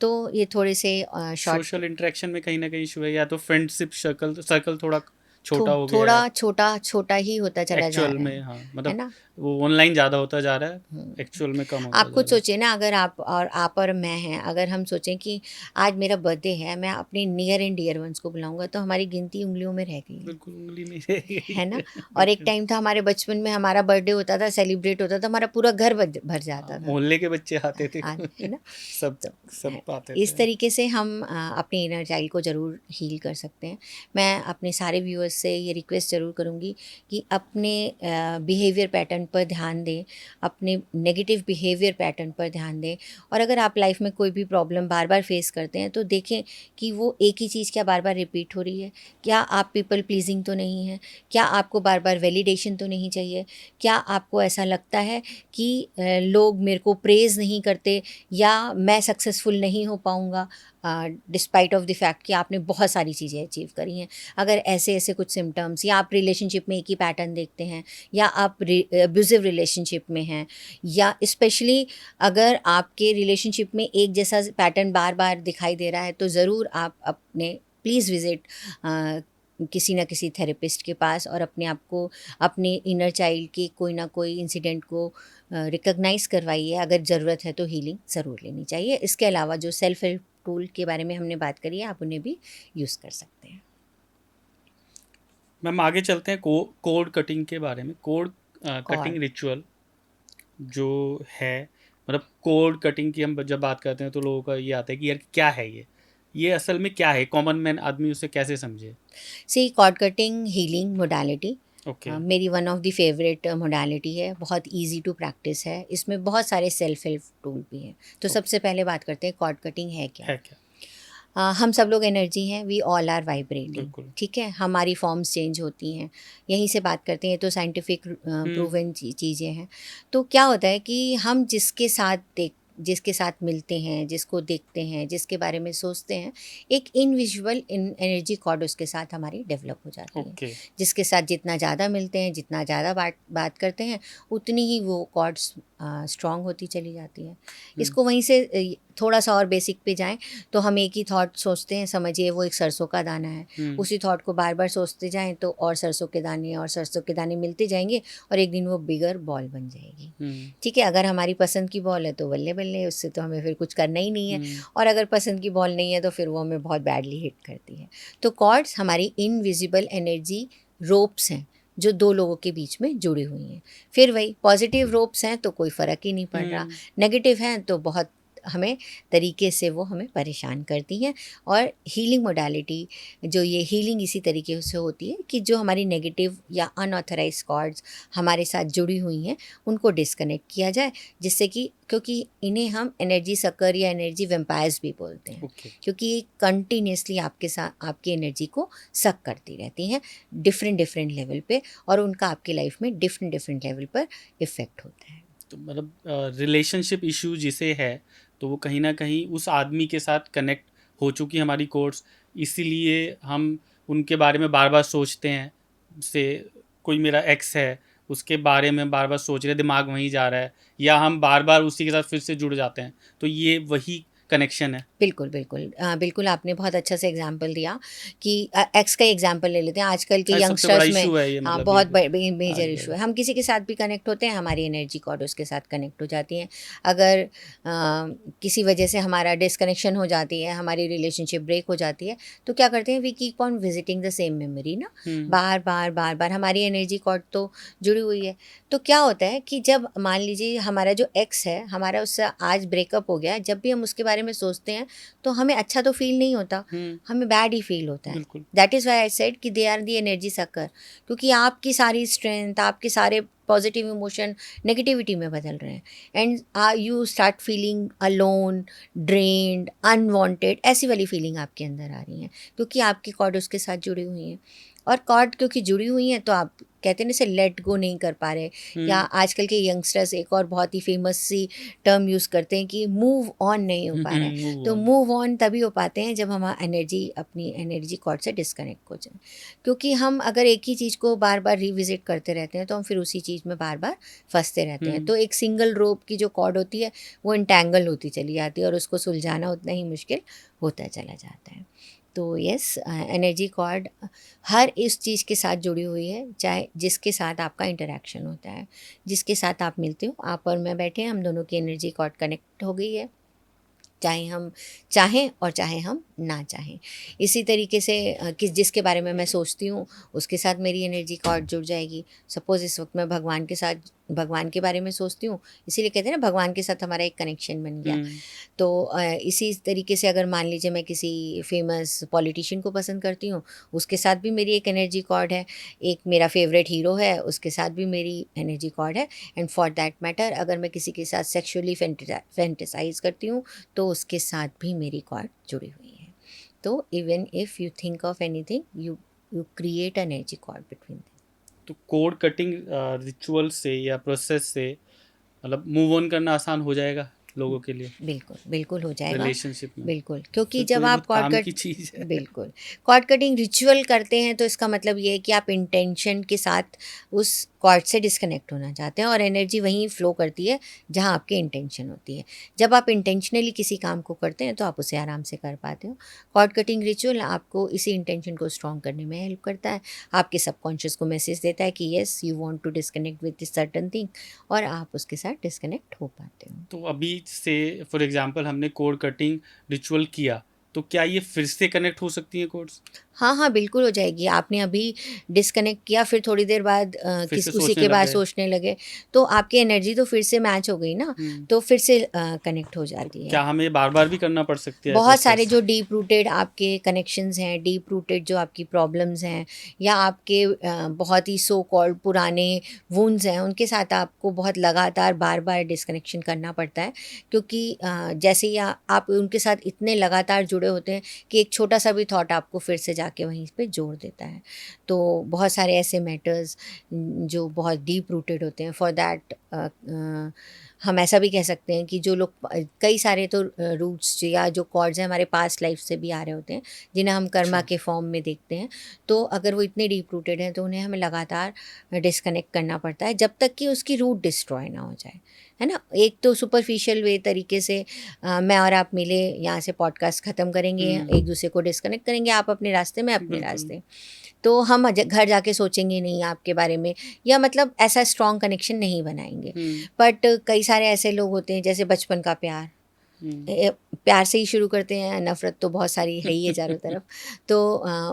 तो ये थोड़े से शॉर्ट सोशल इंटरेक्शन में कहीं ना कहीं इशू है, या तो फ्रेंडशिप सर्कल सर्कल थोड़ा छोटा हो गया थोड़ा है छोटा ही होता चला जा एक्चुअल रहा में। हाँ, है मतलब ना? वो ऑनलाइन ज़्यादा होता जा रहा है, हुँ। एक्चुअल में कम होता आप जा खुद रहा है। सोचिए ना, अगर आप और मैं हैं, अगर हम सोचें कि आज मेरा बर्थडे है, मैं अपने नियर एंड डियर वंस को बुलाऊँगा, तो हमारी गिनती उँगलियों में रह गई बिल्कुल उंगली नहीं रह गई है ना? और एक बिल्कुल। टाइम था हमारे बचपन में, हमारा बर्थडे होता था, सेलिब्रेट होता था, हमारा पूरा घर भर हाँ, जाता था। मोहल्ले के बच्चे आते थे है ना? सब तो सब आते इस थे। तरीके से हम अपने इनर चाइल्ड को ज़रूर हील कर सकते हैं। मैं अपने सारे व्यूअर्स से ये रिक्वेस्ट ज़रूर करूँगी कि अपने बिहेवियर पैटर्न पर ध्यान दें, अपने नेगेटिव बिहेवियर पैटर्न पर ध्यान दें, और अगर आप लाइफ में कोई भी प्रॉब्लम बार-बार फेस करते हैं, तो देखें कि वो एक ही चीज़ क्या बार-बार रिपीट हो रही है? क्या आप पीपल प्लीज़िंग तो नहीं हैं? क्या आपको बार-बार वैलिडेशन तो नहीं चाहिए? क्या आपको ऐसा लगता है कि लोग मेरे को प्रेज़ नहीं करते, या मैं सक्सेसफुल नहीं हो पाऊँगा डिस्पाइट ऑफ द फैक्ट कि आपने बहुत सारी चीज़ें अचीव करी हैं? अगर ऐसे-ऐसे कुछ सिम्पटम्स, या आप रिलेशनशिप में एक ही पैटर्न देखते हैं, या आप अब्यूज़िव रिलेशनशिप में हैं, या स्पेशली अगर आपके रिलेशनशिप में एक जैसा पैटर्न बार-बार दिखाई दे रहा है, तो ज़रूर आप अपने प्लीज़ विज़िट किसी न किसी थेरेपिस्ट के पास, और अपने आप को, अपने इनर चाइल्ड के कोई ना कोई इंसिडेंट को रिकॉग्नाइज़ करवाइए। अगर ज़रूरत है तो हीलिंग ज़रूर लेनी चाहिए। इसके अलावा जो सेल्फ हेल्प टूल के बारे में हमने बात करी है, आप उन्हें भी यूज़ कर सकते हैं। मैम आगे चलते हैं कोड कटिंग के बारे में। कोड और कटिंग रिचुअल जो है, मतलब कोड कटिंग की हम जब बात करते हैं तो लोगों का ये आता है कि यार क्या है ये असल में क्या है, कॉमन मैन आदमी उसे कैसे समझे। See cord cutting healing modality okay. मेरी one of the favourite modality है। बहुत इजी टू प्रैक्टिस है। इसमें बहुत सारे सेल्फ हेल्प टूल भी हैं। तो ओके, सबसे पहले बात करते हैं कॉर्ड कटिंग है क्या। है क्या। हम सब लोग एनर्जी हैं, वी ऑल आर वाइब्रेटिंग। बिल्कुल। ठीक है, हमारी फॉर्म्स चेंज होती हैं। यहीं से बात करते हैं तो साइंटिफिक हम्म। प्रूवन चीज़ें हैं। तो क्या होता है कि हम जिसके साथ मिलते हैं, जिसको देखते हैं, जिसके बारे में सोचते हैं, एक इनविजुअल एनर्जी कॉर्ड उसके साथ हमारी डेवलप हो जाती है। ओके। जिसके साथ जितना ज़्यादा मिलते हैं, जितना ज़्यादा बात बात करते हैं, उतनी ही वो कॉर्ड्स स्ट्रॉन्ग होती चली जाती है। हम्म। इसको वहीं से थोड़ा सा और बेसिक पे जाएं, तो हम एक ही थॉट सोचते हैं, समझिए वो एक सरसों का दाना है। हम्म। उसी थॉट को बार बार सोचते जाएं तो और सरसों के दाने मिलते जाएंगे, और एक दिन वो बिगर बॉल बन जाएगी। हम्म। ठीक है, अगर हमारी पसंद की बॉल है तो बल्ले बल्ले, उससे तो हमें फिर कुछ करना ही नहीं है। हम्म। और अगर पसंद की बॉल नहीं है तो फिर वो हमें बहुत बैडली हिट करती है। तो कॉर्ड्स हमारी इनविजिबल एनर्जी रोप्स हैं, जो दो लोगों के बीच में जुड़ी हुई हैं। फिर वही पॉजिटिव रोप्स हैं तो कोई फ़र्क ही नहीं पड़ रहा, हम्म। नेगेटिव हैं तो बहुत हमें तरीके से वो हमें परेशान करती हैं। और हीलिंग मोडालिटी, जो ये हीलिंग इसी तरीके से होती है कि जो हमारी नेगेटिव या अनऑथराइज कॉर्ड्स हमारे साथ जुड़ी हुई हैं, उनको डिस्कनेक्ट किया जाए, जिससे कि, क्योंकि इन्हें हम एनर्जी सकर या एनर्जी वेम्पायर्स भी बोलते हैं, ओके। क्योंकि ये कंटिन्यूसली आपके साथ आपकी एनर्जी को सक करती रहती हैं डिफरेंट डिफरेंट लेवल पे, और उनका आपकी लाइफ में डिफरेंट डिफरेंट लेवल पर इफ़ेक्ट होता है। तो मतलब रिलेशनशिप इशू जिसे है, तो वो कहीं ना कहीं उस आदमी के साथ कनेक्ट हो चुकी हमारी कोर्स, इसीलिए हम उनके बारे में बार बार सोचते हैं। से कोई मेरा एक्स है, उसके बारे में बार बार सोच रहे, दिमाग वहीं जा रहा है, या हम बार बार उसी के साथ फिर से जुड़ जाते हैं। तो ये वही कनेक्शन है? बिल्कुल, बिल्कुल। बिल्कुल आपने बहुत अच्छा सा एग्ज़ाम्पल दिया कि एक्स का एग्ज़ाम्पल ले लेते हैं। आजकल के सबसे बड़ा यंगस्टर्स में इशू है ये, हाँ, मतलब बहुत ये मेजर आज इशू है। है। हम किसी के साथ भी कनेक्ट होते हैं, हमारी एनर्जी कॉर्ड उसके साथ कनेक्ट हो जाती हैं। अगर किसी वजह से हमारा डिस्कनेक्शन हो जाती है, हमारी रिलेशनशिप ब्रेक हो जाती है, तो क्या करते हैं, we keep on visiting the same memory ना, हुँ, बार-बार, बार-बार हमारी एनर्जी कॉर्ड तो जुड़ी हुई है। तो क्या होता है कि जब मान लीजिए हमारा जो एक्स है, हमारा उससे आज ब्रेकअप हो गया है, जब भी हम उसके बारे में सोचते हैं तो हमें अच्छा तो फ़ील नहीं होता, हुँ, हमें बैड ही फ़ील होता है। बिल्कुल। That is why I said कि they are the energy sucker, क्योंकि आपकी सारी स्ट्रेंथ, आपके सारे पॉजिटिव इमोशन नेगेटिविटी में बदल रहे हैं and you start feeling alone, drained, unwanted, ऐसी वाली फीलिंग आपके अंदर आ रही है क्योंकि आपकी कॉर्ड उसके साथ जुड़ी हुई हैं। और कॉर्ड क्योंकि जुड़ी हुई हैं तो आप कहते हैं ना इसे लेट गो नहीं कर पा रहे, या हुँ, आजकल के यंगस्टर्स एक और बहुत ही फेमस सी टर्म यूज़ करते हैं कि मूव ऑन नहीं हो हुँ, पा रहा है। हुँ, मूव तो ऑन। मूव ऑन तभी हो पाते हैं जब हम एनर्जी अपनी एनर्जी कॉर्ड से डिस्कनेक्ट हो जाए, क्योंकि हम अगर एक ही चीज़ को बार बार रिविजिट करते रहते हैं तो हम फिर उसी चीज़ में बार बार फंसते रहते हैं। हुँ, तो एक सिंगल रोप की जो कॉर्ड होती है वो इंटैंगल होती चली जाती है और उसको सुलझाना उतना ही मुश्किल होता चला जाता है। तो यस, एनर्जी कॉर्ड हर इस चीज़ के साथ जुड़ी हुई है, चाहे जिसके साथ आपका इंटरेक्शन होता है, जिसके साथ आप मिलते हो, आप और मैं बैठे हैं, हम दोनों की एनर्जी कॉर्ड कनेक्ट हो गई है, चाहे हम चाहें और चाहे हम ना चाहें। इसी तरीके से किस जिसके बारे में मैं सोचती हूँ, उसके साथ मेरी एनर्जी कॉर्ड जुड़ जाएगी। सपोज़ इस वक़्त मैं भगवान के बारे में सोचती हूँ, इसीलिए कहते हैं ना भगवान के साथ हमारा एक कनेक्शन बन गया। हुँ, तो इसी तरीके से अगर मान लीजिए मैं किसी फ़ेमस पॉलिटिशियन को पसंद करती हूँ, उसके साथ भी मेरी एक एनर्जी कॉर्ड है। एक मेरा फ़ेवरेट हीरो है, उसके साथ भी मेरी एनर्जी कॉर्ड है। एंड फॉर दैट मैटर अगर मैं किसी के साथ सेक्सुअली फैंटेसाइज़ करती हूँ, तो उसके साथ भी मेरी कॉर्ड जुड़ी हुई है। तो even if you think of anything, you create energy cord between them. तो कोड कटिंग रिचुअल से या प्रोसेस से मतलब मूव ऑन करना आसान हो जाएगा लोगों के लिए बिल्कुल, बिल्कुल हो जाएगा। रिलेशनशिप में? बिल्कुल, क्योंकि फिर तो जब ये आप बहुत कॉर्ड काम कट की चीज़ है। बिल्कुल, कॉर्ड कटिंग रिचुअल करते हैं तो इसका मतलब ये है कि आप इंटेंशन के साथ उस कॉर्ड से डिस्कनेक्ट होना चाहते हैं और एनर्जी वहीं फ्लो करती है जहाँ आपकी इंटेंशन होती है। जब आप इंटेंशनली किसी काम को करते हैं तो आप उसे आराम से कर पाते हो। कॉर्ड कटिंग रिचुअल आपको इसी इंटेंशन को स्ट्रॉन्ग करने में हेल्प करता है। आपके सबकॉन्शियस को मैसेज देता है कि yes you want to disconnect with this certain thing, और आप उसके साथ डिस्कनेक्ट हो पाते हो। तो अभी से फॉर एग्ज़ाम्पल हमने कोड कटिंग रिचुअल किया, तो क्या ये फिर से कनेक्ट हो सकती हैं कोड्स? हाँ, हाँ, बिल्कुल हो जाएगी। आपने अभी डिस्कनेक्ट किया, फिर थोड़ी देर बाद फिर किस से उसी सोचने के लग बाद गए? सोचने लगे, तो आपकी एनर्जी तो फिर से मैच हो गई ना, हुँ, तो फिर से कनेक्ट हो और जाती क्या है। हमें बार-बार भी करना पड़ सकती है बहुत सारे प्रोसेस? जो डीप रूटेड आपके कनेक्शंस हैं, डीप रूटेड जो आपकी प्रॉब्लम्स हैं, या आपके बहुत ही सो कॉल्ड पुराने वुंड्स हैं, उनके साथ आपको बहुत लगातार बार-बार डिस्कनेक्शन करना पड़ता है, क्योंकि जैसे ही आप उनके साथ इतने लगातार जुड़े होते हैं कि एक छोटा-सा भी थॉट आपको फिर से जाके वहीं पे जोड़ देता है। तो बहुत सारे ऐसे मैटर्स जो बहुत डीप रूटेड होते हैं, फॉर दैट हम ऐसा भी कह सकते हैं कि जो लोग कई सारे तो रूट्स या जो कॉर्ड्स हैं हमारे पास्ट लाइफ से भी आ रहे होते हैं, जिन्हें हम कर्मा अच्छा, के फॉर्म में देखते हैं। तो अगर वो इतने डीप रूटेड हैं तो उन्हें हमें लगातार डिस्कनेक्ट करना पड़ता है जब तक कि उसकी रूट डिस्ट्रॉय ना हो जाए, है ना? एक तो सुपरफिशियल वे तरीके से मैं और आप मिले, यहाँ से पॉडकास्ट ख़त्म करेंगे, हुँ, एक दूसरे को डिस्कनेक्ट करेंगे, आप अपने रास्ते, मैं अपने बिल्कुल। रास्ते। तो हम घर जाके सोचेंगे नहीं आपके बारे में, या मतलब ऐसा स्ट्रॉन्ग कनेक्शन नहीं बनाएंगे। हुँ, बट कई सारे ऐसे लोग होते हैं जैसे बचपन का प्यार, हुँ। प्यार से ही शुरू करते हैं, नफ़रत तो बहुत सारी है ही है चारों तरफ। तो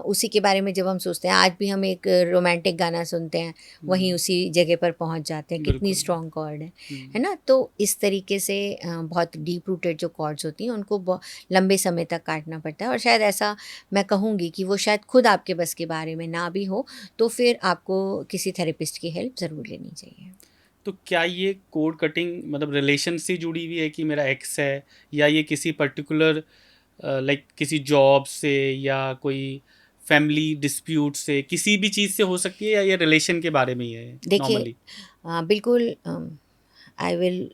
उसी के बारे में जब हम सोचते हैं, आज भी हम एक रोमांटिक गाना सुनते हैं, वहीं हुँ, उसी जगह पर पहुंच जाते हैं, कितनी बिल्कुल। स्ट्रॉन्ग कॉर्ड है हुँ, ना? तो इस तरीके से बहुत डीप रूटेड जो कॉर्ड्स होती हैं उनको लंबे समय तक काटना पड़ता है, और शायद ऐसा मैं कहूँगी कि वो शायद खुद आपके बस के बारे में ना भी हो, तो फिर आपको किसी थेरेपिस्ट की हेल्प ज़रूर लेनी चाहिए। तो क्या ये कोड कटिंग मतलब रिलेशन से जुड़ी हुई है कि मेरा एक्स है, या ये किसी पर्टिकुलर लाइक किसी जॉब से या कोई फैमिली डिस्प्यूट से, किसी भी चीज़ से हो सकती है, या ये रिलेशन के बारे में ही है देखिए, नॉर्मली? बिल्कुल I will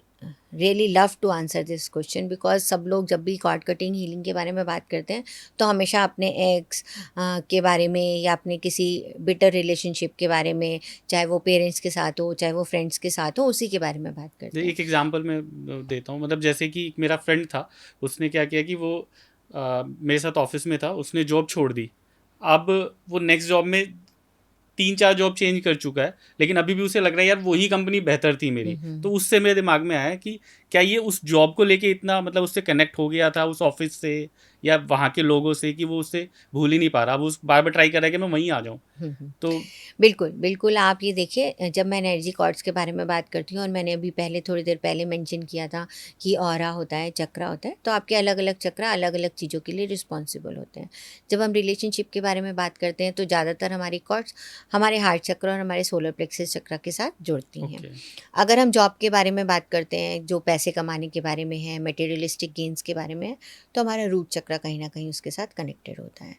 really love to answer this question, because सब लोग जब भी कॉर्ड कटिंग हीलिंग के बारे में बात करते हैं तो हमेशा अपने एक्स के बारे में या अपने किसी बिटर रिलेशनशिप के बारे में, चाहे वो पेरेंट्स के साथ हो चाहे वो फ्रेंड्स के साथ हो, उसी के बारे में बात करते हैं। एक एग्जांपल मैं देता हूँ, मतलब जैसे कि एक मेरा फ्रेंड था, उसने क्या किया कि वो मेरे साथ ऑफिस में था, उसने जॉब छोड़ दी। अब वो नेक्स्ट जॉब में 3-4 जॉब चेंज कर चुका है, लेकिन अभी भी उसे लग रहा है यार वही कंपनी बेहतर थी मेरी। तो उससे मेरे दिमाग में आया कि क्या ये उस जॉब को लेके इतना मतलब उससे कनेक्ट हो गया था उस ऑफिस से या वहाँ के लोगों से कि वो उससे भूल ही नहीं पा रहा। अब उस बार बार ट्राई कर रहा है कि मैं वहीं आ जाऊँ। तो बिल्कुल, बिल्कुल। आप ये देखिए, जब मैं एनर्जी कॉर्ड्स के बारे में बात करती हूँ और मैंने अभी पहले थोड़ी देर पहले मेंशन किया था कि ऑरा होता है, चक्र होता है, तो आपके अलग-अलग चक्र अलग-अलग चीज़ों के लिए रिस्पॉन्सिबल होते हैं। जब हम रिलेशनशिप के बारे में बात करते हैं तो ज़्यादातर हमारी कॉर्ड्स हमारे हार्ट चक्र और हमारे सोलर प्लेक्सस चक्र के साथ जुड़ती हैं। ओके, अगर हम जॉब के बारे में बात करते हैं, जो पैसे कमाने के बारे में है, मटेरियलिस्टिक गेन्स के बारे में है, तो हमारा रूट चक्र कहीं न कहीं उसके साथ कनेक्टेड होता है।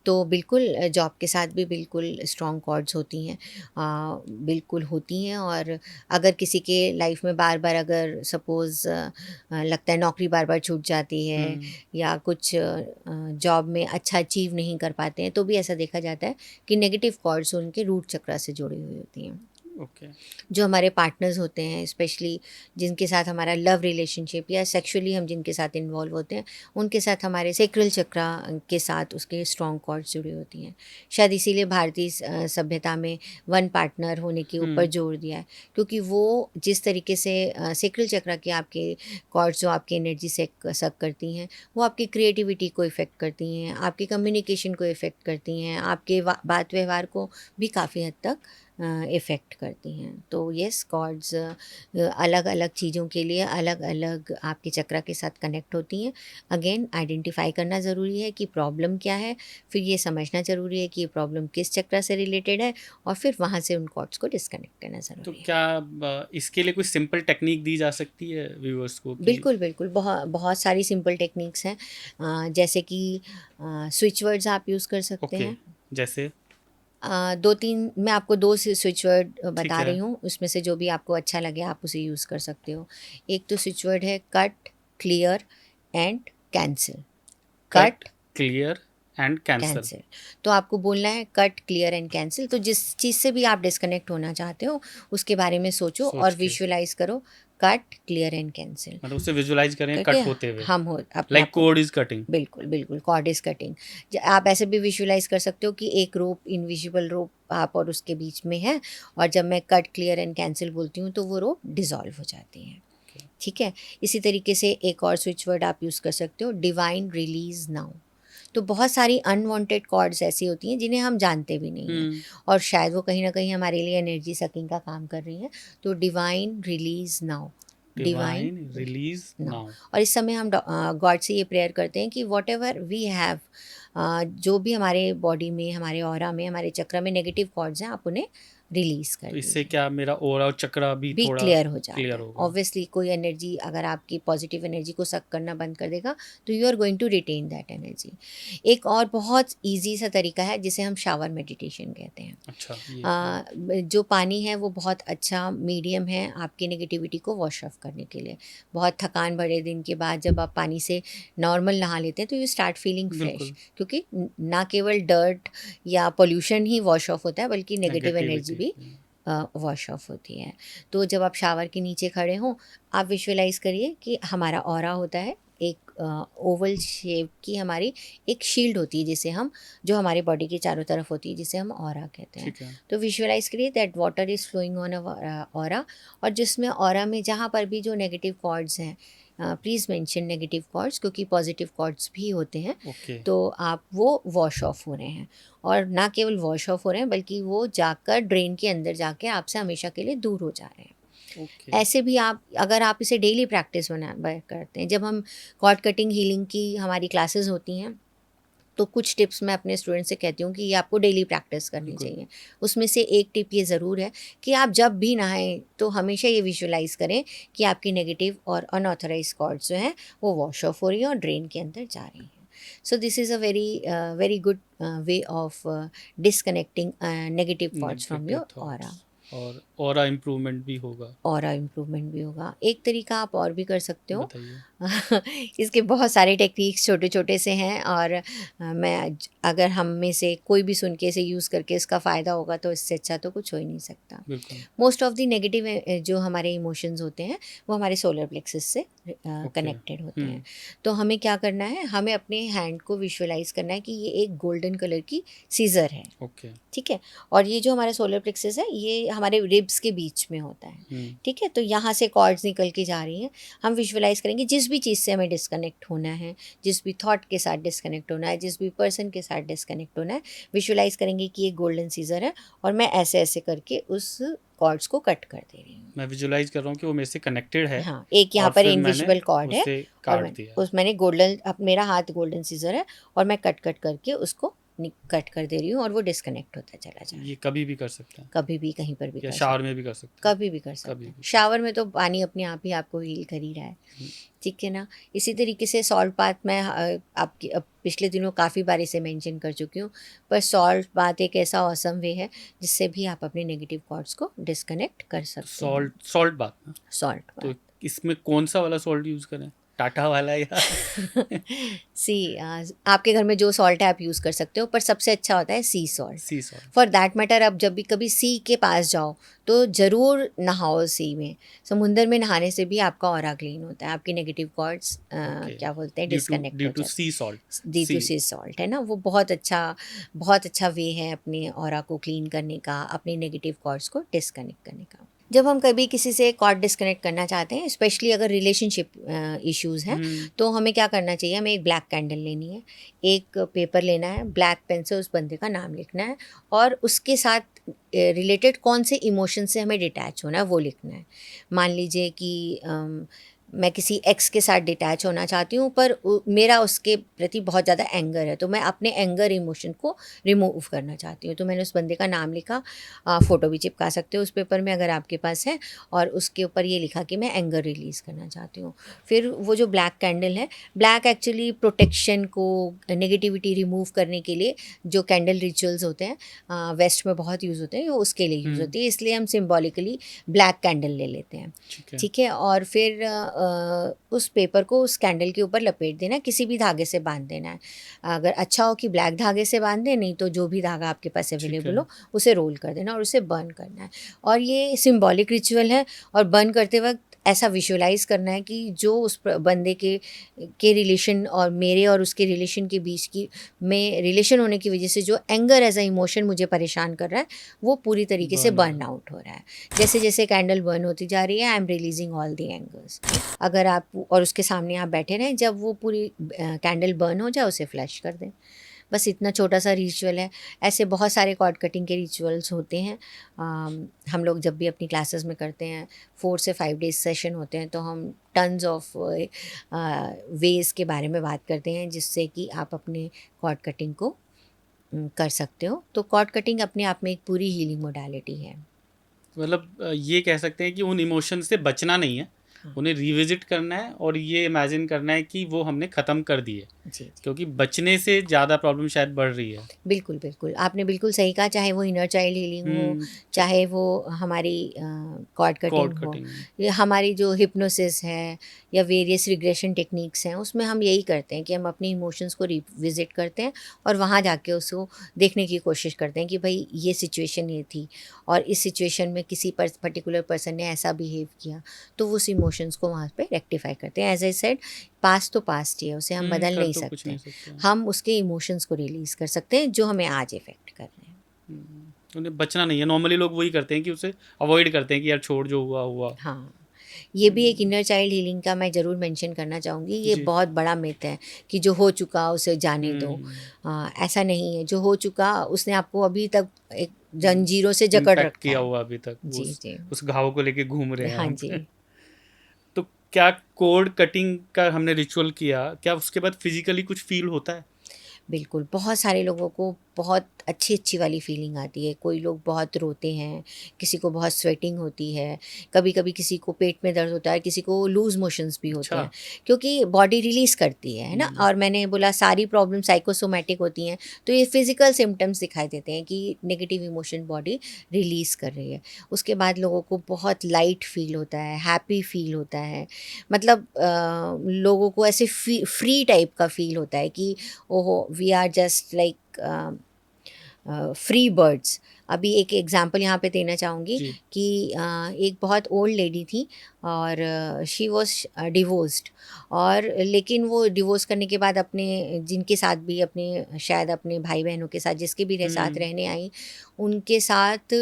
तो बिल्कुल जॉब के साथ भी बिल्कुल स्ट्रॉन्ग कॉर्ड्स होती हैं, बिल्कुल होती हैं। और अगर किसी के लाइफ में बार-बार अगर सपोज़ लगता है नौकरी बार-बार छूट जाती है या कुछ जॉब में अच्छा अचीव नहीं कर पाते हैं, तो भी ऐसा देखा जाता है कि नेगेटिव कॉर्ड्स उनके रूट चक्र से जुड़ी हुई होती हैं। ओके। जो हमारे पार्टनर्स होते हैं, स्पेशली जिनके साथ हमारा लव रिलेशनशिप या सेक्सुअली हम जिनके साथ इन्वॉल्व होते हैं, उनके साथ हमारे सेक्रल चक्र के साथ उसके स्ट्रॉन्ग कॉर्ड्स जुड़ी होती हैं। शायद इसीलिए भारतीय सभ्यता में वन पार्टनर होने के ऊपर जोर दिया है, क्योंकि वो जिस तरीके से सेक्रल चक्र के आपके कॉर्ड्स जो आपकी एनर्जी से सक करती हैं, वो आपकी क्रिएटिविटी को इफ़ेक्ट करती हैं, आपकी कम्युनिकेशन को इफ़ेक्ट करती हैं, आपके बात व्यवहार को भी काफ़ी हद तक इफ़ेक्ट करती हैं। तो येस, कॉर्ड्स अलग अलग चीज़ों के लिए अलग अलग आपके चक्र के साथ कनेक्ट होती हैं। अगेन आइडेंटिफाई करना ज़रूरी है कि प्रॉब्लम क्या है, फिर ये समझना ज़रूरी है कि ये प्रॉब्लम किस चक्र से रिलेटेड है, और फिर वहाँ से उन कॉर्ड्स को डिस्कनेक्ट करना तो ज़रूरी है। क्या इसके लिए कोई सिंपल टेक्निक दी जा सकती है व्यूअर्स को कि बिल्कुल, बिल्कुल। बहुत बहुत सारी सिंपल टेक्निक्स हैं, जैसे कि स्विच वर्ड्स आप यूज़ कर सकते ओके, हैं। जैसे? 2-3 मैं आपको 2 स्विच वर्ड ठीक बता है। रही हूँ, उसमें से जो भी आपको अच्छा लगे आप उसे यूज़ कर सकते हो। एक तो स्विच वर्ड है cut, clear and cancel. Cut, cut, clear and cancel. Cancel. तो आपको बोलना है कट, क्लियर एंड कैंसिल। तो जिस चीज़ से भी आप डिस्कनेक्ट होना चाहते हो, उसके बारे में सोचो सोच और के विजुअलाइज़ करो, कट, क्लियर एंड कैंसिल मतलब उसे विजुअलाइज करें करके कट होते हुए, हम हो अपने आप लाइक को। Code is cutting. बिल्कुल, बिल्कुल, कॉर्ड इज़ कटिंग। आप ऐसे भी विजुअलाइज़ कर सकते हो कि एक रोप, इनविजिबल रोप आप और उसके बीच में है, और जब मैं कट, क्लियर एंड कैंसिल बोलती हूँ तो वो रोप डिसॉल्व हो जाती है। ठीक है? इसी तरीके से एक और स्विच वर्ड आप यूज़ कर सकते हो, डिवाइन रिलीज़ नाउ। तो बहुत सारी अनवांटेड कॉर्ड्स ऐसी होती हैं जिन्हें हम जानते भी नहीं हैं, और शायद वो कहीं न कहीं हमारे लिए एनर्जी सकिंग का काम कर रही हैं। तो divine release now, divine divine release now. Now. और इस समय हम गॉड से ये प्रेयर करते हैं कि व्हाटएवर वी हैव, जो भी हमारे बॉडी में, हमारे ऑरा में, हमारे चक्र में नेगेटिव कॉर्ड्स हैं, आप उन्हें रिलीज़ कर तो इससे दीजिए। क्या मेरा ओरा और चक्रा भी भी थोड़ा क्लियर हो जाता क्लियर है। होगा? ऑब्वियसली कोई एनर्जी अगर आपकी पॉजिटिव एनर्जी को सक करना बंद कर देगा, तो you are going to retain that energy. एक और बहुत ईज़ी सा तरीका है जिसे हम शावर मेडिटेशन कहते हैं। अच्छा, ये क्या? जो पानी है वो बहुत अच्छा मीडियम है आपकी नेगेटिविटी को वॉश ऑफ करने के लिए। बहुत थकान भरे दिन के बाद जब आप पानी से नॉर्मल नहा लेते हैं तो यू स्टार्ट फीलिंग फ्रेश, बिल्कुल, क्योंकि ना केवल डर्ट या पॉल्यूशन ही वॉश ऑफ होता है, बल्कि नेगेटिव एनर्जी नेगेटिविटी। भी वॉश ऑफ होती है। तो जब आप शावर के नीचे खड़े हों, आप विजुअलाइज़ करिए कि हमारा ऑरा होता है, एक ओवल शेप की हमारी एक शील्ड होती है जिसे हम, जो हमारे बॉडी के चारों तरफ होती है, जिसे हम ऑरा कहते हैं। ठीक है। तो विजुअलाइज़ करिए that water is flowing on aura, और जिसमें ऑरा में जहाँ पर भी जो नेगेटिव कॉर्ड्स हैं, प्लीज़ मेंशन नेगेटिव कॉर्ड्स, क्योंकि पॉजिटिव कॉर्ड्स भी होते हैं। ओके, तो आप वो वॉश ऑफ हो रहे हैं, और ना केवल वॉश ऑफ हो रहे हैं बल्कि वो जाकर ड्रेन के अंदर जाके आपसे हमेशा के लिए दूर हो जा रहे हैं। ओके। ऐसे भी आप, अगर आप इसे डेली प्रैक्टिस करते हैं, जब हम कॉर्ड कटिंग हीलिंग की हमारी क्लासेस होती हैं, तो कुछ टिप्स मैं अपने स्टूडेंट से कहती हूँ कि ये आपको डेली प्रैक्टिस करनी बिल्कुल। चाहिए। उसमें से एक टिप ये ज़रूर है कि आप जब भी नहाएं तो हमेशा ये विजुअलाइज़ करें कि आपकी नेगेटिव और अनऑथराइज कॉर्ड्स जो हैं वो वॉश ऑफ हो रही हैं और ड्रेन के अंदर जा रही हैं। So this is a very very good way of disconnecting negative cords from negative your aura. Thoughts और ऑरा इम्प्रूवमेंट भी होगा। ऑरा इम्प्रूवमेंट भी होगा। एक तरीका आप और भी कर सकते हो। बताइए। इसके बहुत सारे टेक्निक्स छोटे छोटे से हैं, और अगर हम में से कोई भी सुन के इसे यूज़ करके इसका फ़ायदा होगा तो इससे अच्छा तो कुछ हो ही नहीं सकता। बिल्कुल। मोस्ट ऑफ द नेगेटिव जो हमारे इमोशंस होते हैं वो हमारे सोलर प्लेक्सस से ओके। कनेक्टेड होते हैं। तो हमें क्या करना है, हमें अपने हैंड को विजुअलाइज करना है कि ये एक गोल्डन कलर की सीज़र है, ओके। ठीक है। और ये जो हमारा सोलर प्लेक्सस है ये हमारे रिब्स के बीच में होता है, ठीक है। तो यहाँ से कॉर्ड्स निकल के जा रही हैं। हम विजुअलाइज करेंगे जिस भी चीज़ से हमें डिस्कनेक्ट होना है, जिस भी थॉट के साथ डिस्कनेक्ट होना है, जिस भी पर्सन के साथ डिस्कनेक्ट होना है, विजुअलाइज करेंगे कि ये गोल्डन सीजर है और मैं ऐसे ऐसे करके उस कॉर्ड्स को कट कर दे रही हूँ। मैं विजुलाइज कर रहा हूँ कि वो मेरे से कनेक्टेड है हाँ, एक यहाँ और पर फिर मैंने इनविजिबल कॉर्ड है उसे और काट दिया। मैंने गोल्डन, अब मेरा हाथ गोल्डन सीजर है और मैं कट कट करके उसको कट कर दे रही हूँ और वो डिस्कनेक्ट होता चला जा रहा है। ये कभी भी कर सकते हैं कभी भी कहीं पर भी या कर शावर सकते में भी कर सकते हैं? कभी भी कर सकते कभी हैं। भी। शावर में तो पानी अपने आप ही आपको हील कर ही रहा है, हम्म, ठीक है ना। इसी तरीके से सॉल्ट बाथ मैं आपकी अब पिछले दिनों काफ़ी बार इसे मेंशन कर चुकी हूँ, पर सॉल्ट बाथ एक ऐसा ऑसम वे है जिससे भी आप अपने नेगेटिव कॉर्ड्स को डिस्कनेक्ट कर तो सकते हैं। सॉल्ट बात ना, सॉल्ट तो बाथ। इसमें कौन सा वाला सॉल्ट यूज़ करें, टाटा वाला या सी आपके घर में जो सॉल्ट है आप यूज़ कर सकते हो, पर सबसे अच्छा होता है सी salt. C salt? For that matter अब जब भी कभी सी के पास जाओ तो ज़रूर नहाओ सी में। समुंदर में नहाने से भी आपका ऑरा क्लीन होता है, आपकी नेगेटिव कॉर्ड्स ओके। क्या बोलते हैं डिस्कनेक्ट ड्यू हो टू जाते सी सॉल्ट। हैं। डी टू सी। सी सॉल्ट है ना, वो बहुत अच्छा वे है अपने ऑरा को क्लीन करने का, अपने नेगेटिव कॉर्ड्स को डिस्कनेक्ट करने का। जब हम कभी किसी से कॉर्ड डिस्कनेक्ट करना चाहते हैं, स्पेशली अगर रिलेशनशिप इश्यूज़ हैं, तो हमें क्या करना चाहिए, हमें एक ब्लैक कैंडल लेनी है, एक पेपर लेना है, ब्लैक पेन से उस बंदे का नाम लिखना है और उसके साथ रिलेटेड कौन से इमोशन से हमें डिटैच होना है वो लिखना है। मान लीजिए कि मैं किसी एक्स के साथ डिटैच होना चाहती हूँ, पर मेरा उसके प्रति बहुत ज़्यादा एंगर है, तो मैं अपने एंगर इमोशन को रिमूव करना चाहती हूँ। तो मैंने उस बंदे का नाम लिखा, फ़ोटो भी चिपका सकते हो उस पेपर में अगर आपके पास है, और उसके ऊपर ये लिखा कि मैं एंगर रिलीज़ करना चाहती हूँ। फिर वो जो ब्लैक कैंडल है, ब्लैक एक्चुअली प्रोटेक्शन को, नेगेटिविटी रिमूव करने के लिए जो कैंडल रिचुअल्स होते हैं वेस्ट में बहुत यूज़ होते हैं, वो उसके लिए यूज़ होती है, इसलिए हम सिम्बॉलिकली ब्लैक कैंडल ले लेते हैं, ठीक है। और फिर उस पेपर को उस कैंडल के ऊपर लपेट देना, किसी भी धागे से बांध देना है। अगर अच्छा हो कि ब्लैक धागे से बांध दें, नहीं तो जो भी धागा आपके पास अवेलेबल हो उसे रोल कर देना और उसे बर्न करना है। और ये सिंबॉलिक रिचुअल है, और बर्न करते वक्त ऐसा विजुअलाइज करना है कि जो उस बंदे के रिलेशन और मेरे और उसके रिलेशन के बीच की में रिलेशन होने की वजह से जो एंगर एज अ इमोशन मुझे परेशान कर रहा है, वो पूरी तरीके से बर्न आउट हो रहा है। जैसे जैसे कैंडल बर्न होती जा रही है, I am releasing all the angers. अगर आप और उसके सामने आप बैठे रहें, जब वो पूरी कैंडल बर्न हो जाए उसे फ्लैश कर दें। बस इतना छोटा सा रिचुअल है। ऐसे बहुत सारे कॉर्ड कटिंग के रिचुअल्स होते हैं। हम लोग जब भी अपनी क्लासेस में करते हैं, 4 से 5 डेज सेशन होते हैं, तो हम टन्स ऑफ वेज के बारे में बात करते हैं जिससे कि आप अपने कॉर्ड कटिंग को कर सकते हो। तो कॉर्ड कटिंग अपने आप में एक पूरी हीलिंग मोडालिटी है। मतलब ये कह सकते हैं कि उन इमोशन से बचना नहीं है, उन्हें रिविजिट करना है और ये इमेजिन करना है कि वो हमने ख़त्म कर दिए, जी। क्योंकि बचने से ज़्यादा प्रॉब्लम शायद बढ़ रही है। बिल्कुल बिल्कुल, आपने बिल्कुल सही कहा। चाहे वो इनर चाइल्ड हीलिंग हो, चाहे वो हमारी कॉर्ड कटिंग हो, या हमारी जो हिप्नोसिस है या वेरियस रिग्रेशन टेक्निक्स हैं, उसमें हम यही करते हैं कि हम अपने इमोशंस को रिविजिट करते हैं और वहाँ जाके उसको देखने की कोशिश करते हैं कि भाई ये सिचुएशन ये थी और इस सिचुएशन में किसी पर्टिकुलर पर्सन ने ऐसा बिहेव किया, तो उस इमोशंस को वहाँ पे रेक्टिफाई करते हैं। एज आई सेड, पास्ट तो पास्ट ही है, उसे हम बदल नहीं सकते। हम उसके इमोशंस को रिलीज़ कर सकते हैं जो हमें आज इफ़ेक्ट कर रहे हैं। उन्हें बचना नहीं है। नॉर्मली लोग वही करते हैं कि उसे अवॉइड करते हैं कि यार छोड़, जो हुआ हुआ। हाँ, ये भी एक इनर चाइल्ड हीलिंग का मैं ज़रूर मेंशन करना चाहूँगी। ये बहुत बड़ा मिथ है कि जो हो चुका उसे जाने दो। ऐसा नहीं है। जो हो चुका उसने आपको अभी तक एक जंजीरों से जकड़ रखा किया है। हुआ अभी तक, जी जी, उस घाव को लेके घूम रहे हैं हाँ हम। जी। तो क्या कोड कटिंग का हमने रिचुअल किया, क्या उसके बाद फिजिकली कुछ फील होता है? बिल्कुल, बहुत सारे लोगों को बहुत अच्छी-अच्छी वाली फ़ीलिंग आती है। कोई लोग बहुत रोते हैं, किसी को बहुत स्वेटिंग होती है, कभी-कभी किसी को पेट में दर्द होता है, किसी को लूज़ मोशंस भी होते अच्छा। हैं, क्योंकि बॉडी रिलीज़ करती है ना? हुँ। और मैंने बोला सारी प्रॉब्लम साइकोसोमैटिक होती हैं, तो ये फ़िज़िकल सिम्पटम्स दिखाई देते हैं कि नेगेटिव इमोशन बॉडी रिलीज़ कर रही है। उसके बाद लोगों को बहुत लाइट फ़ील होता है, हैप्पी फ़ील होता है, मतलब लोगों को ऐसे फ्री टाइप का फ़ील होता है कि ओहो! We are just like free birds. अभी एक एग्जांपल यहाँ पे देना चाहूँगी जी। कि एक बहुत ओल्ड लेडी थी और शी वाज डिवोर्स्ड, और लेकिन वो डिवोर्स करने के बाद अपने जिनके साथ भी अपने शायद अपने भाई बहनों के साथ जिसके भी साथ हुँ। रहने आई, उनके साथ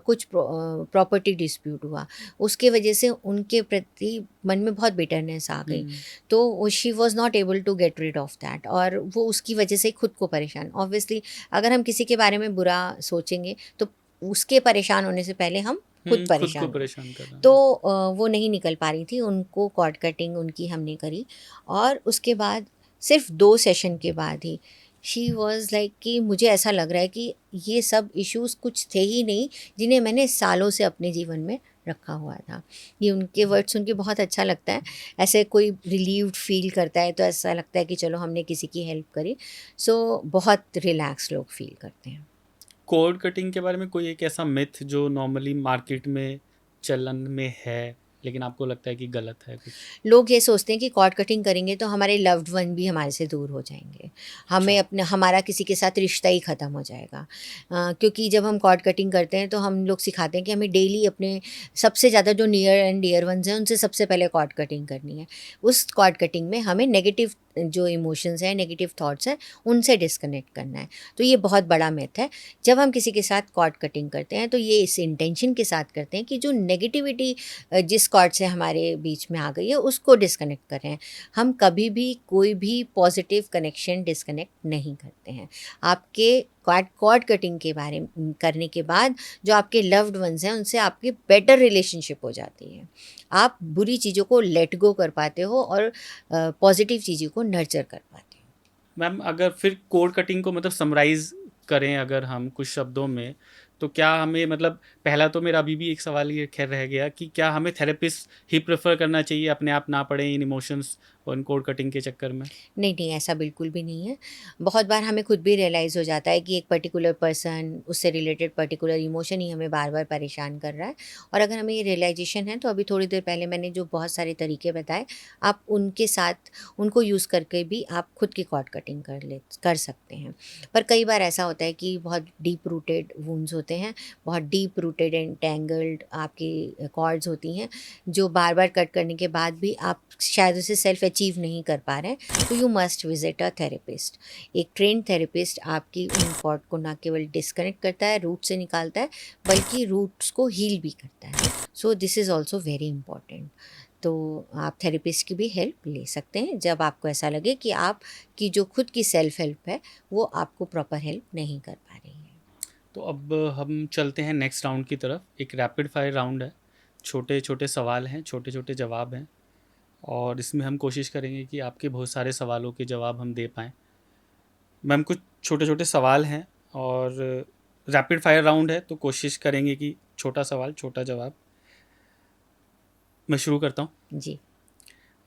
कुछ प्रॉपर्टी डिस्प्यूट हुआ। उसके वजह से उनके प्रति मन में बहुत बिटरनेस आ गई। हुँ। तो she was not able to get rid of that, और वो उसकी वजह से खुद को परेशान, ऑब्वियसली अगर हम किसी के बारे में बुरा सोचेंगे तो उसके परेशान होने से पहले हम खुद हुँ, खुद को परेशान होंगे। परेशान कर रहा तो हूँ। वो नहीं निकल पा रही थी, उनको कॉर्ड कटिंग उनकी हमने करी, और उसके बाद सिर्फ 2 सेशन के बाद ही शी वाज़ लाइक कि मुझे ऐसा लग रहा है कि ये सब इश्यूज़ कुछ थे ही नहीं, जिन्हें मैंने सालों से अपने जीवन में रखा हुआ था। ये उनके वर्ड सुन के बहुत अच्छा लगता है। ऐसे कोई रिलीव्ड फ़ील करता है तो ऐसा लगता है कि चलो हमने किसी की हेल्प करी। सो बहुत रिलैक्स लोग फ़ील करते हैं। कॉर्ड कटिंग के बारे में कोई एक ऐसा मिथ जो नॉर्मली मार्केट में चलन में है, लेकिन आपको लगता है कि गलत है कुछ? लोग ये सोचते हैं कि कॉर्ड कटिंग करेंगे तो हमारे लव्ड वन भी हमारे से दूर हो जाएँगे। हमें अच्छा। अपना हमारा किसी के साथ रिश्ता ही ख़त्म हो जाएगा। क्योंकि जब हम कॉर्ड कटिंग करते हैं तो हम लोग सिखाते हैं कि हमें डेली अपने सबसे ज़्यादा जो नियर एंड डियर वन्स हैं उनसे सबसे पहले कॉर्ड कटिंग करनी है। उस कॉर्ड कटिंग में हमें नेगेटिव जो इमोशंस हैं, नेगेटिव थॉट्स हैं, उनसे डिस्कनेक्ट करना है। तो ये बहुत बड़ा मिथ है। जब हम किसी के साथ कॉर्ड कटिंग करते हैं तो ये इस इंटेंशन के साथ करते हैं कि जो नेगेटिविटी जिस कॉर्ड से हमारे बीच में आ गई है उसको डिस्कनेक्ट करें। हम कभी भी कोई भी पॉजिटिव कनेक्शन डिस्कनेक्ट नहीं करते हैं। आपके कॉर्ड कॉर्ड कटिंग के बारे में करने के बाद जो आपके लव्ड वंस हैं उनसे आपकी बेटर रिलेशनशिप हो जाती है। आप बुरी चीज़ों को लेट गो कर पाते हो और पॉजिटिव चीज़ों को नर्चर कर पाते हो। मैम, अगर फिर कॉर्ड कटिंग को मतलब समराइज़ करें अगर हम कुछ शब्दों में, तो क्या हमें मतलब पहला तो मेरा अभी भी एक सवाल ये ख़ैर रह गया कि क्या हमें थेरेपिस्ट ही प्रेफ़र करना चाहिए, अपने आप ना पड़ें इन इमोशंस और इन कॉर्ड कटिंग के चक्कर में? नहीं, नहीं, ऐसा बिल्कुल भी नहीं है। बहुत बार हमें खुद भी रियलाइज़ हो जाता है कि एक पर्टिकुलर पर्सन, उससे रिलेटेड पर्टिकुलर इमोशन ही हमें बार-बार परेशान कर रहा है, और अगर हमें ये रियलाइज़ेशन है तो अभी थोड़ी देर पहले मैंने जो बहुत सारे तरीके बताए, आप उनके साथ उनको यूज़ करके भी आप खुद की कॉर्ड कटिंग कर सकते हैं। पर कई बार ऐसा होता है कि बहुत डीप रूटेड वुंड्स होते हैं, बहुत डीप रूटेड एंड टैंगल्ड आपकी कॉर्ड्स होती हैं, जो बार-बार कट करने के बाद भी आप शायद उसे सेल्फ अचीव नहीं कर पा रहे हैं, तो you must visit a therapist. एक ट्रेन्ड थेरेपिस्ट आपकी उन कॉर्ड को ना केवल डिस्कनेक्ट करता है, रूट से निकालता है, बल्कि रूट्स को हील भी करता है। सो this is also very important. तो आप थेरेपिस्ट की भी हेल्प ले सकते हैं जब आपको ऐसा लगे कि आपकी जो खुद की सेल्फ हेल्प है वो आपको प्रॉपर हेल्प नहीं कर पा रही है। तो अब हम चलते हैं नेक्स्ट राउंड की तरफ। एक रैपिड फायर राउंड है। छोटे-छोटे सवाल हैं, छोटे-छोटे जवाब हैं और इसमें हम कोशिश करेंगे कि आपके बहुत सारे सवालों के जवाब हम दे पाएँ। मैम, कुछ छोटे-छोटे सवाल हैं और रैपिड फायर राउंड है, तो कोशिश करेंगे कि छोटा सवाल, छोटा जवाब। मैं शुरू करता हूँ। जी।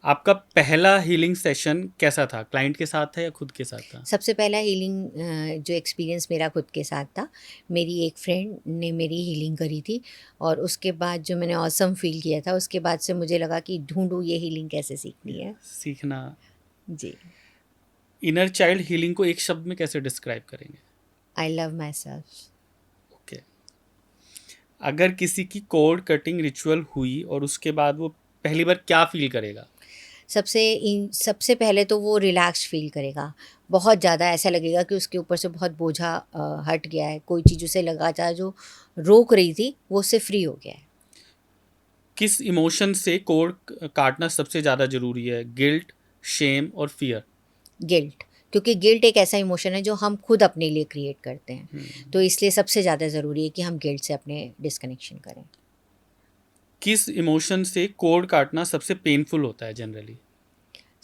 आपका पहला हीलिंग सेशन कैसा था? क्लाइंट के साथ था या खुद के साथ था? सबसे पहला हीलिंग जो एक्सपीरियंस मेरा खुद के साथ था, मेरी एक फ्रेंड ने मेरी हीलिंग करी थी, और उसके बाद जो मैंने ऑसम फ़ील किया था, उसके बाद से मुझे लगा कि ढूँढूँ ये हीलिंग कैसे सीखनी है। सीखना। जी। इनर चाइल्ड हीलिंग को एक शब्द में कैसे डिस्क्राइब करेंगे? I love my self. Okay. अगर किसी की कॉर्ड कटिंग रिचुअल हुई और उसके बाद वो पहली बार क्या फ़ील करेगा? सबसे पहले तो वो रिलैक्स फ़ील करेगा। बहुत ज़्यादा ऐसा लगेगा कि उसके ऊपर से बहुत बोझा हट गया है, कोई चीज़ उसे लगा था जो रोक रही थी, वो उससे फ्री हो गया है। किस इमोशन से कॉर्ड काटना सबसे ज़्यादा ज़रूरी है? गिल्ट, शेम और फ़ियर? गिल्ट, क्योंकि गिल्ट एक ऐसा इमोशन है जो हम खुद अपने लिए क्रिएट करते हैं। हुँ। तो इसलिए सबसे ज़्यादा ज़रूरी है कि हम गिल्ट से अपने डिस्कनेक्शन करें। किस इमोशन से कॉर्ड काटना सबसे पेनफुल होता है जनरली?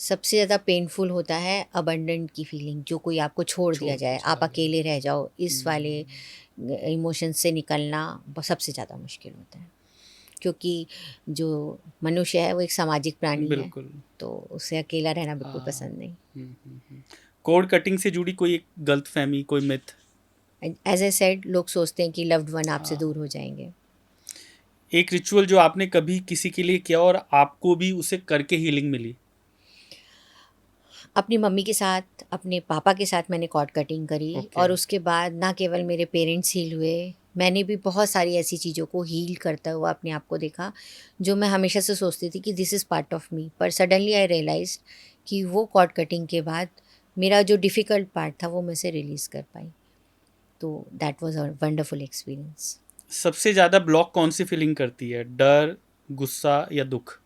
सबसे ज़्यादा पेनफुल होता है अबंडेंट की फीलिंग, जो कोई आपको छोड़ दिया छोड़ के जाए, चला आप गया। अकेले रह जाओ, इस वाले हम्म, इमोशंस से निकलना सबसे ज़्यादा मुश्किल होता है, क्योंकि जो मनुष्य है वो एक सामाजिक प्राणी है, बिल्कुल। तो उसे अकेला रहना बिल्कुल हाँ। पसंद नहीं। कोड कटिंग से जुड़ी कोई एक गलत फहमी, कोई मिथ? एज ए सेड, लोग सोचते हैं कि लव्ड वन आपसे हाँ। दूर हो जाएंगे। एक रिचुअल जो आपने कभी किसी के लिए किया और आपको भी उसे करके हीलिंग मिली? अपनी मम्मी के साथ, अपने पापा के साथ मैंने कॉर्ड कटिंग करी, ओके। और उसके बाद ना केवल मेरे पेरेंट्स हील हुए, मैंने भी बहुत सारी ऐसी चीज़ों को हील करता हुआ अपने आप को देखा, जो मैं हमेशा से सोचती थी कि this is part of me, पर सडनली आई रियलाइज कि वो कॉर्ड कटिंग के बाद मेरा जो डिफ़िकल्ट पार्ट था वो मैं से रिलीज़ कर पाई। तो that was a wonderful experience. सबसे ज़्यादा ब्लॉक कौन सी फीलिंग करती है? डर, गुस्सा या दुख?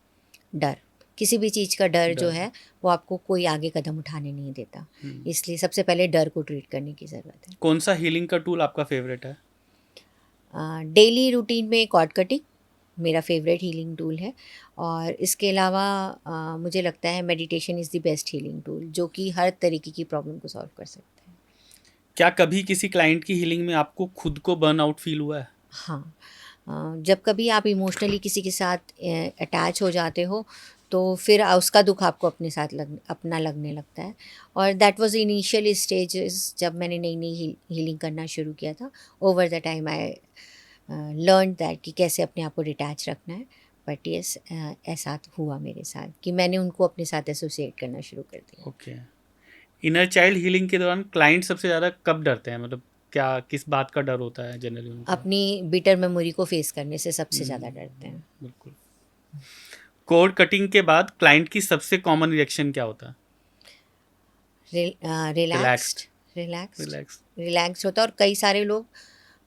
डर, किसी भी चीज़ का डर जो डर। है वो आपको कोई आगे कदम उठाने नहीं देता, हम्म। इसलिए सबसे पहले डर को ट्रीट करने की ज़रूरत है। कौन सा हीलिंग का टूल आपका फेवरेट है? डेली रूटीन में कॉर्ड कटिंग मेरा फेवरेट हीलिंग टूल है, और इसके अलावा मुझे लगता है meditation is the best healing tool, जो कि हर तरीके की प्रॉब्लम को सॉल्व कर सकता है। क्या कभी किसी क्लाइंट की हीलिंग में आपको खुद को बर्न आउट फील हुआ है? हाँ, जब कभी आप इमोशनली किसी के साथ अटैच हो जाते हो, तो फिर उसका दुख आपको अपने साथ अपना लगने लगता है, और दैट वाज इनिशियल स्टेजेस जब मैंने नई नई हीलिंग करना शुरू किया था। Over the time I learn that कि कैसे अपने आप को डिटैच रखना है, बट यस, ऐसा हुआ मेरे साथ कि मैंने उनको अपने साथ एसोसिएट करना शुरू कर दिया। ओके। इनर चाइल्ड हीलिंग के दौरान क्लाइंट सबसे ज़्यादा कब डरते हैं? मतलब क्या, किस बात का डर होता है जनरली उनको? अपनी बिटर मेमोरी को फेस करने से सबसे ज़्यादा डरते हैं। बिल्कुल। कोड कटिंग के बाद क्लाइंट की सबसे कॉमन रिएक्शन क्या होता है? Relaxed, relaxed. Relaxed, relax. Relax होता है, और कई सारे लोग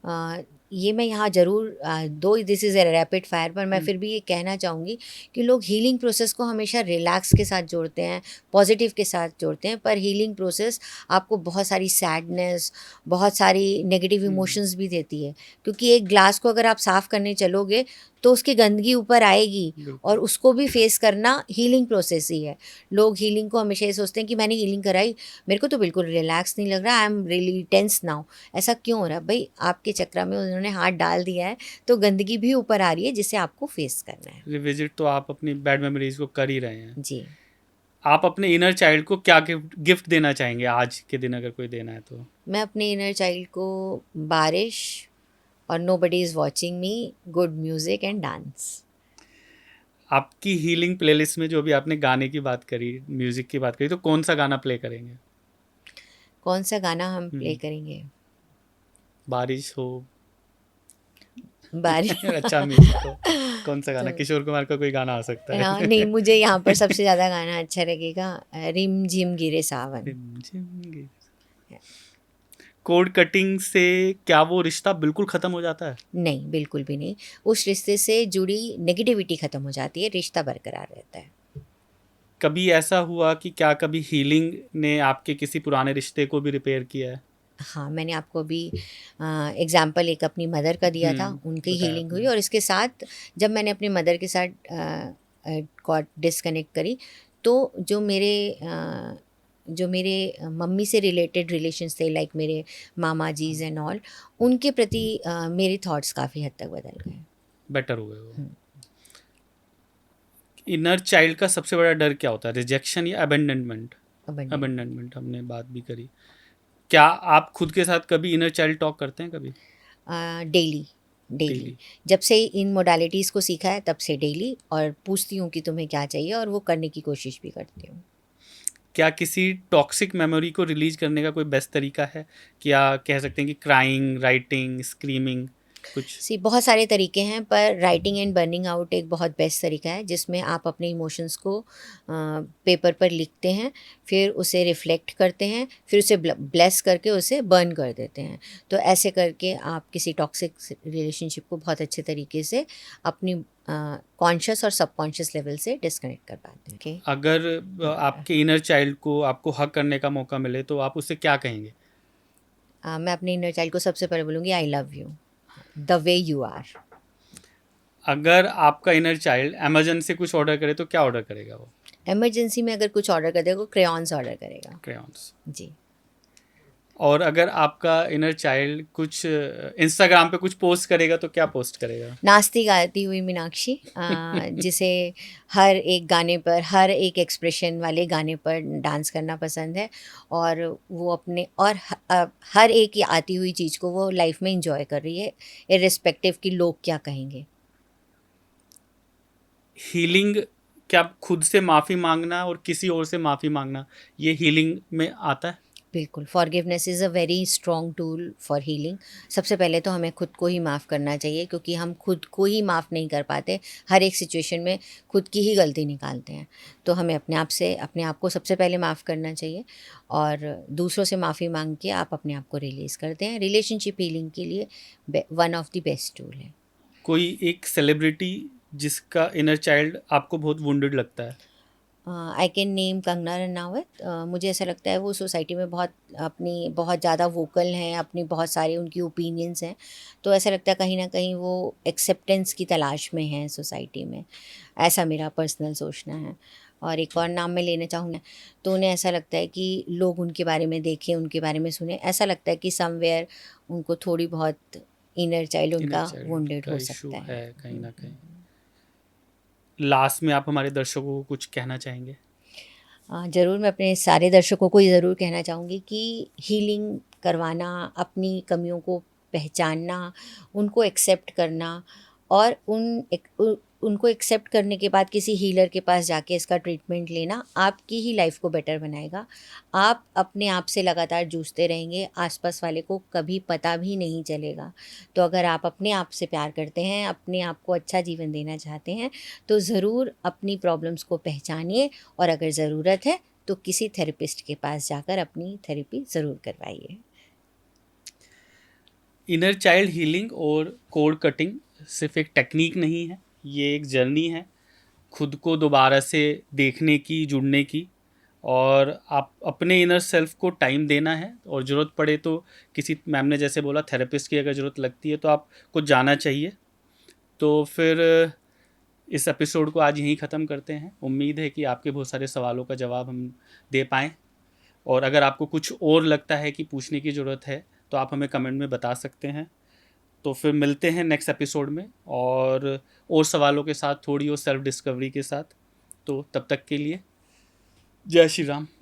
अ, ये मैं यहाँ ज़रूर, दो this is a rapid fire, पर मैं फिर भी ये कहना चाहूँगी कि लोग हीलिंग प्रोसेस को हमेशा रिलैक्स के साथ जोड़ते हैं, पॉजिटिव के साथ जोड़ते हैं, पर हीलिंग प्रोसेस आपको बहुत सारी सैडनेस, बहुत सारी नेगेटिव इमोशंस भी देती है, क्योंकि एक ग्लास को अगर आप साफ़ करने चलोगे तो उसकी गंदगी ऊपर आएगी, और बिल्कुल। उसको भी फेस करना हीलिंग प्रोसेस ही है। लोग हीलिंग को हमेशा ये सोचते हैं कि मैंने हीलिंग कराई, मेरे को तो बिल्कुल रिलैक्स नहीं लग रहा, I am really tense now, ऐसा क्यों हो रहा है? भाई, आपके चक्र में उन्होंने हाथ डाल दिया है, तो गंदगी भी ऊपर आ रही है, जिसे आपको फेस करना है। रिविजिट तो आप अपनी बैड मेमोरीज को कर ही रहे हैं। जी। आप अपने इनर चाइल्ड को क्या गिफ्ट गिफ्ट देना चाहेंगे आज के दिन, अगर कोई देना है तो? मैं अपने इनर चाइल्ड को बारिश, और nobody is watching me, good music and dance. आपकी हीलिंग प्लेलिस्ट में जो भी आपने गाने की बात करी, म्यूजिक की बात करी, तो कौन सा गाना प्ले करेंगे? कौन सा गाना हम प्ले हम्म, करेंगे? बारिश हो बारिश। अच्छा म्यूजिक हो, कौन सा गाना? तो किशोर कुमार का कोई गाना आ सकता हाँ, है? नहीं, मुझे यहाँ पर सबसे ज़्यादा गाना अच्छा लगेगा, रिम झिम गिरे सावन। रिमझिम। कोड कटिंग से क्या वो रिश्ता बिल्कुल खत्म हो जाता है? नहीं, बिल्कुल भी नहीं। उस रिश्ते से जुड़ी नेगेटिविटी ख़त्म हो जाती है, रिश्ता बरकरार रहता है। कभी ऐसा हुआ कि क्या कभी हीलिंग ने आपके किसी पुराने रिश्ते को भी रिपेयर किया है? हाँ, मैंने आपको अभी एग्ज़ाम्पल एक अपनी मदर का दिया था, उनकी बताया हीलिंग हुई, आपने। और इसके साथ जब मैंने अपनी मदर के साथ कॉर्ड डिस्कनेक्ट करी, तो जो मेरे मम्मी से रिलेटेड रिलेशंस थे, लाइक मेरे मामा जीज़ एंड ऑल, उनके प्रति मेरे थॉट्स काफ़ी हद तक बदल गए। बेटर हो गए वो। हुँ, इनर चाइल्ड का सबसे बड़ा डर क्या होता है? रिजेक्शन या अबेंडनमेंट? अबंडेंट। अबेंडनमेंट हमने बात भी करी। क्या आप खुद के साथ कभी इनर चाइल्ड टॉक करते हैं कभी? Daily, daily. डेली। जब से इन मोडालिटीज़ को सीखा है तब से डेली, और पूछती हूँ कि तुम्हें क्या चाहिए, और वो करने की कोशिश भी करती हूँ। क्या किसी टॉक्सिक मेमोरी को रिलीज करने का कोई बेस्ट तरीका है? क्या कह सकते हैं कि क्राइंग, राइटिंग, स्क्रीमिंग, कुछ? बहुत सारे तरीके हैं, पर राइटिंग एंड बर्निंग आउट एक बहुत बेस्ट तरीका है, जिसमें आप अपने इमोशंस को पेपर पर लिखते हैं, फिर उसे रिफ्लेक्ट करते हैं, फिर उसे ब्लेस करके उसे बर्न कर देते हैं। तो ऐसे करके आप किसी टॉक्सिक रिलेशनशिप को बहुत अच्छे तरीके से अपनी कॉन्शियस और सबकॉन्शियस लेवल से डिस्कनेक्ट कर पाते हैं। ओके। अगर आपके इनर चाइल्ड को आपको हक करने का मौका मिले तो आप उससे क्या कहेंगे? मैं अपने इनर चाइल्ड को सबसे पहले बोलूँगी, I love you the way you are. अगर आपका इनर चाइल्ड अमेजन से कुछ ऑर्डर करे तो क्या ऑर्डर करेगा वो? इमरजेंसी में अगर कुछ ऑर्डर कर देगा, वो क्रेयॉन्स ऑर्डर करेगा। क्रेयॉन्स। जी। और अगर आपका इनर चाइल्ड कुछ इंस्टाग्राम पे कुछ पोस्ट करेगा तो क्या पोस्ट करेगा? नाचती गाती हुई मीनाक्षी, जिसे हर एक गाने पर, हर एक एक्सप्रेशन वाले गाने पर डांस करना पसंद है, और वो अपने और हर एक ये आती हुई चीज़ को वो लाइफ में इंजॉय कर रही है, इर्रिस्पेक्टिव कि लोग क्या कहेंगे। हीलिंग, क्या खुद से माफ़ी मांगना और किसी और से माफ़ी मांगना, ये हीलिंग में आता है? बिल्कुल, forgiveness is a very strong tool for healing. सबसे पहले तो हमें खुद को ही माफ़ करना चाहिए, क्योंकि हम खुद को ही माफ़ नहीं कर पाते। हर एक सिचुएशन में खुद की ही गलती निकालते हैं। तो हमें अपने आप को सबसे पहले माफ़ करना चाहिए, और दूसरों से माफ़ी मांग के आप अपने आप को रिलीज़ करते हैं। रिलेशनशिप हीलिंग के लिए one of the best tool है। कोई एक सेलिब्रिटी जिसका इनर चाइल्ड आपको बहुत वुंडेड लगता है? I can name Kangana Ranaut. मुझे ऐसा लगता है वो सोसाइटी में बहुत ज़्यादा वोकल हैं, अपनी बहुत सारी उनकी ओपिनियंस हैं। तो ऐसा लगता है कहीं ना कहीं वो एक्सेप्टेंस की तलाश में हैं सोसाइटी में। ऐसा मेरा पर्सनल सोचना है। और एक और नाम मैं लेना चाहूँगी, तो उन्हें ऐसा लगता है कि लोग उनके बारे में देखें, उनके बारे में सुने। ऐसा लगता है कि समवेयर उनको थोड़ी बहुत इनर चाइल्ड इनर उनका चाइल्ड वुंडेड का हो इशू सकता है है। कहीं ना कहीं। लास्ट में आप हमारे दर्शकों को कुछ कहना चाहेंगे? ज़रूर, मैं अपने सारे दर्शकों को ये ज़रूर कहना चाहूँगी कि हीलिंग करवाना, अपनी कमियों को पहचानना, उनको एक्सेप्ट करना, और उनको एक्सेप्ट करने के बाद किसी हीलर के पास जाके इसका ट्रीटमेंट लेना आपकी ही लाइफ को बेटर बनाएगा। आप अपने आप से लगातार जूझते रहेंगे, आसपास वाले को कभी पता भी नहीं चलेगा। तो अगर आप अपने आप से प्यार करते हैं, अपने आप को अच्छा जीवन देना चाहते हैं, तो ज़रूर अपनी प्रॉब्लम्स को पहचानिए, और अगर ज़रूरत है तो किसी थेरेपिस्ट के पास जाकर अपनी थेरेपी ज़रूर करवाइए। इनर चाइल्ड हीलिंग और कोड कटिंग सिर्फ एक टेक्निक नहीं है, ये एक जर्नी है खुद को दोबारा से देखने की, जुड़ने की। और आप अपने इनर सेल्फ को टाइम देना है, और ज़रूरत पड़े तो किसी, मैम ने जैसे बोला, थेरेपिस्ट की अगर ज़रूरत लगती है तो आपको जाना चाहिए। तो फिर इस एपिसोड को आज यहीं ख़त्म करते हैं। उम्मीद है कि आपके बहुत सारे सवालों का जवाब हम दे पाएँ। और अगर आपको कुछ और लगता है कि पूछने की ज़रूरत है तो आप हमें कमेंट में बता सकते हैं। तो फिर मिलते हैं नेक्स्ट एपिसोड में, और सवालों के साथ, थोड़ी और सेल्फ डिस्कवरी के साथ। तो तब तक के लिए जय श्री राम।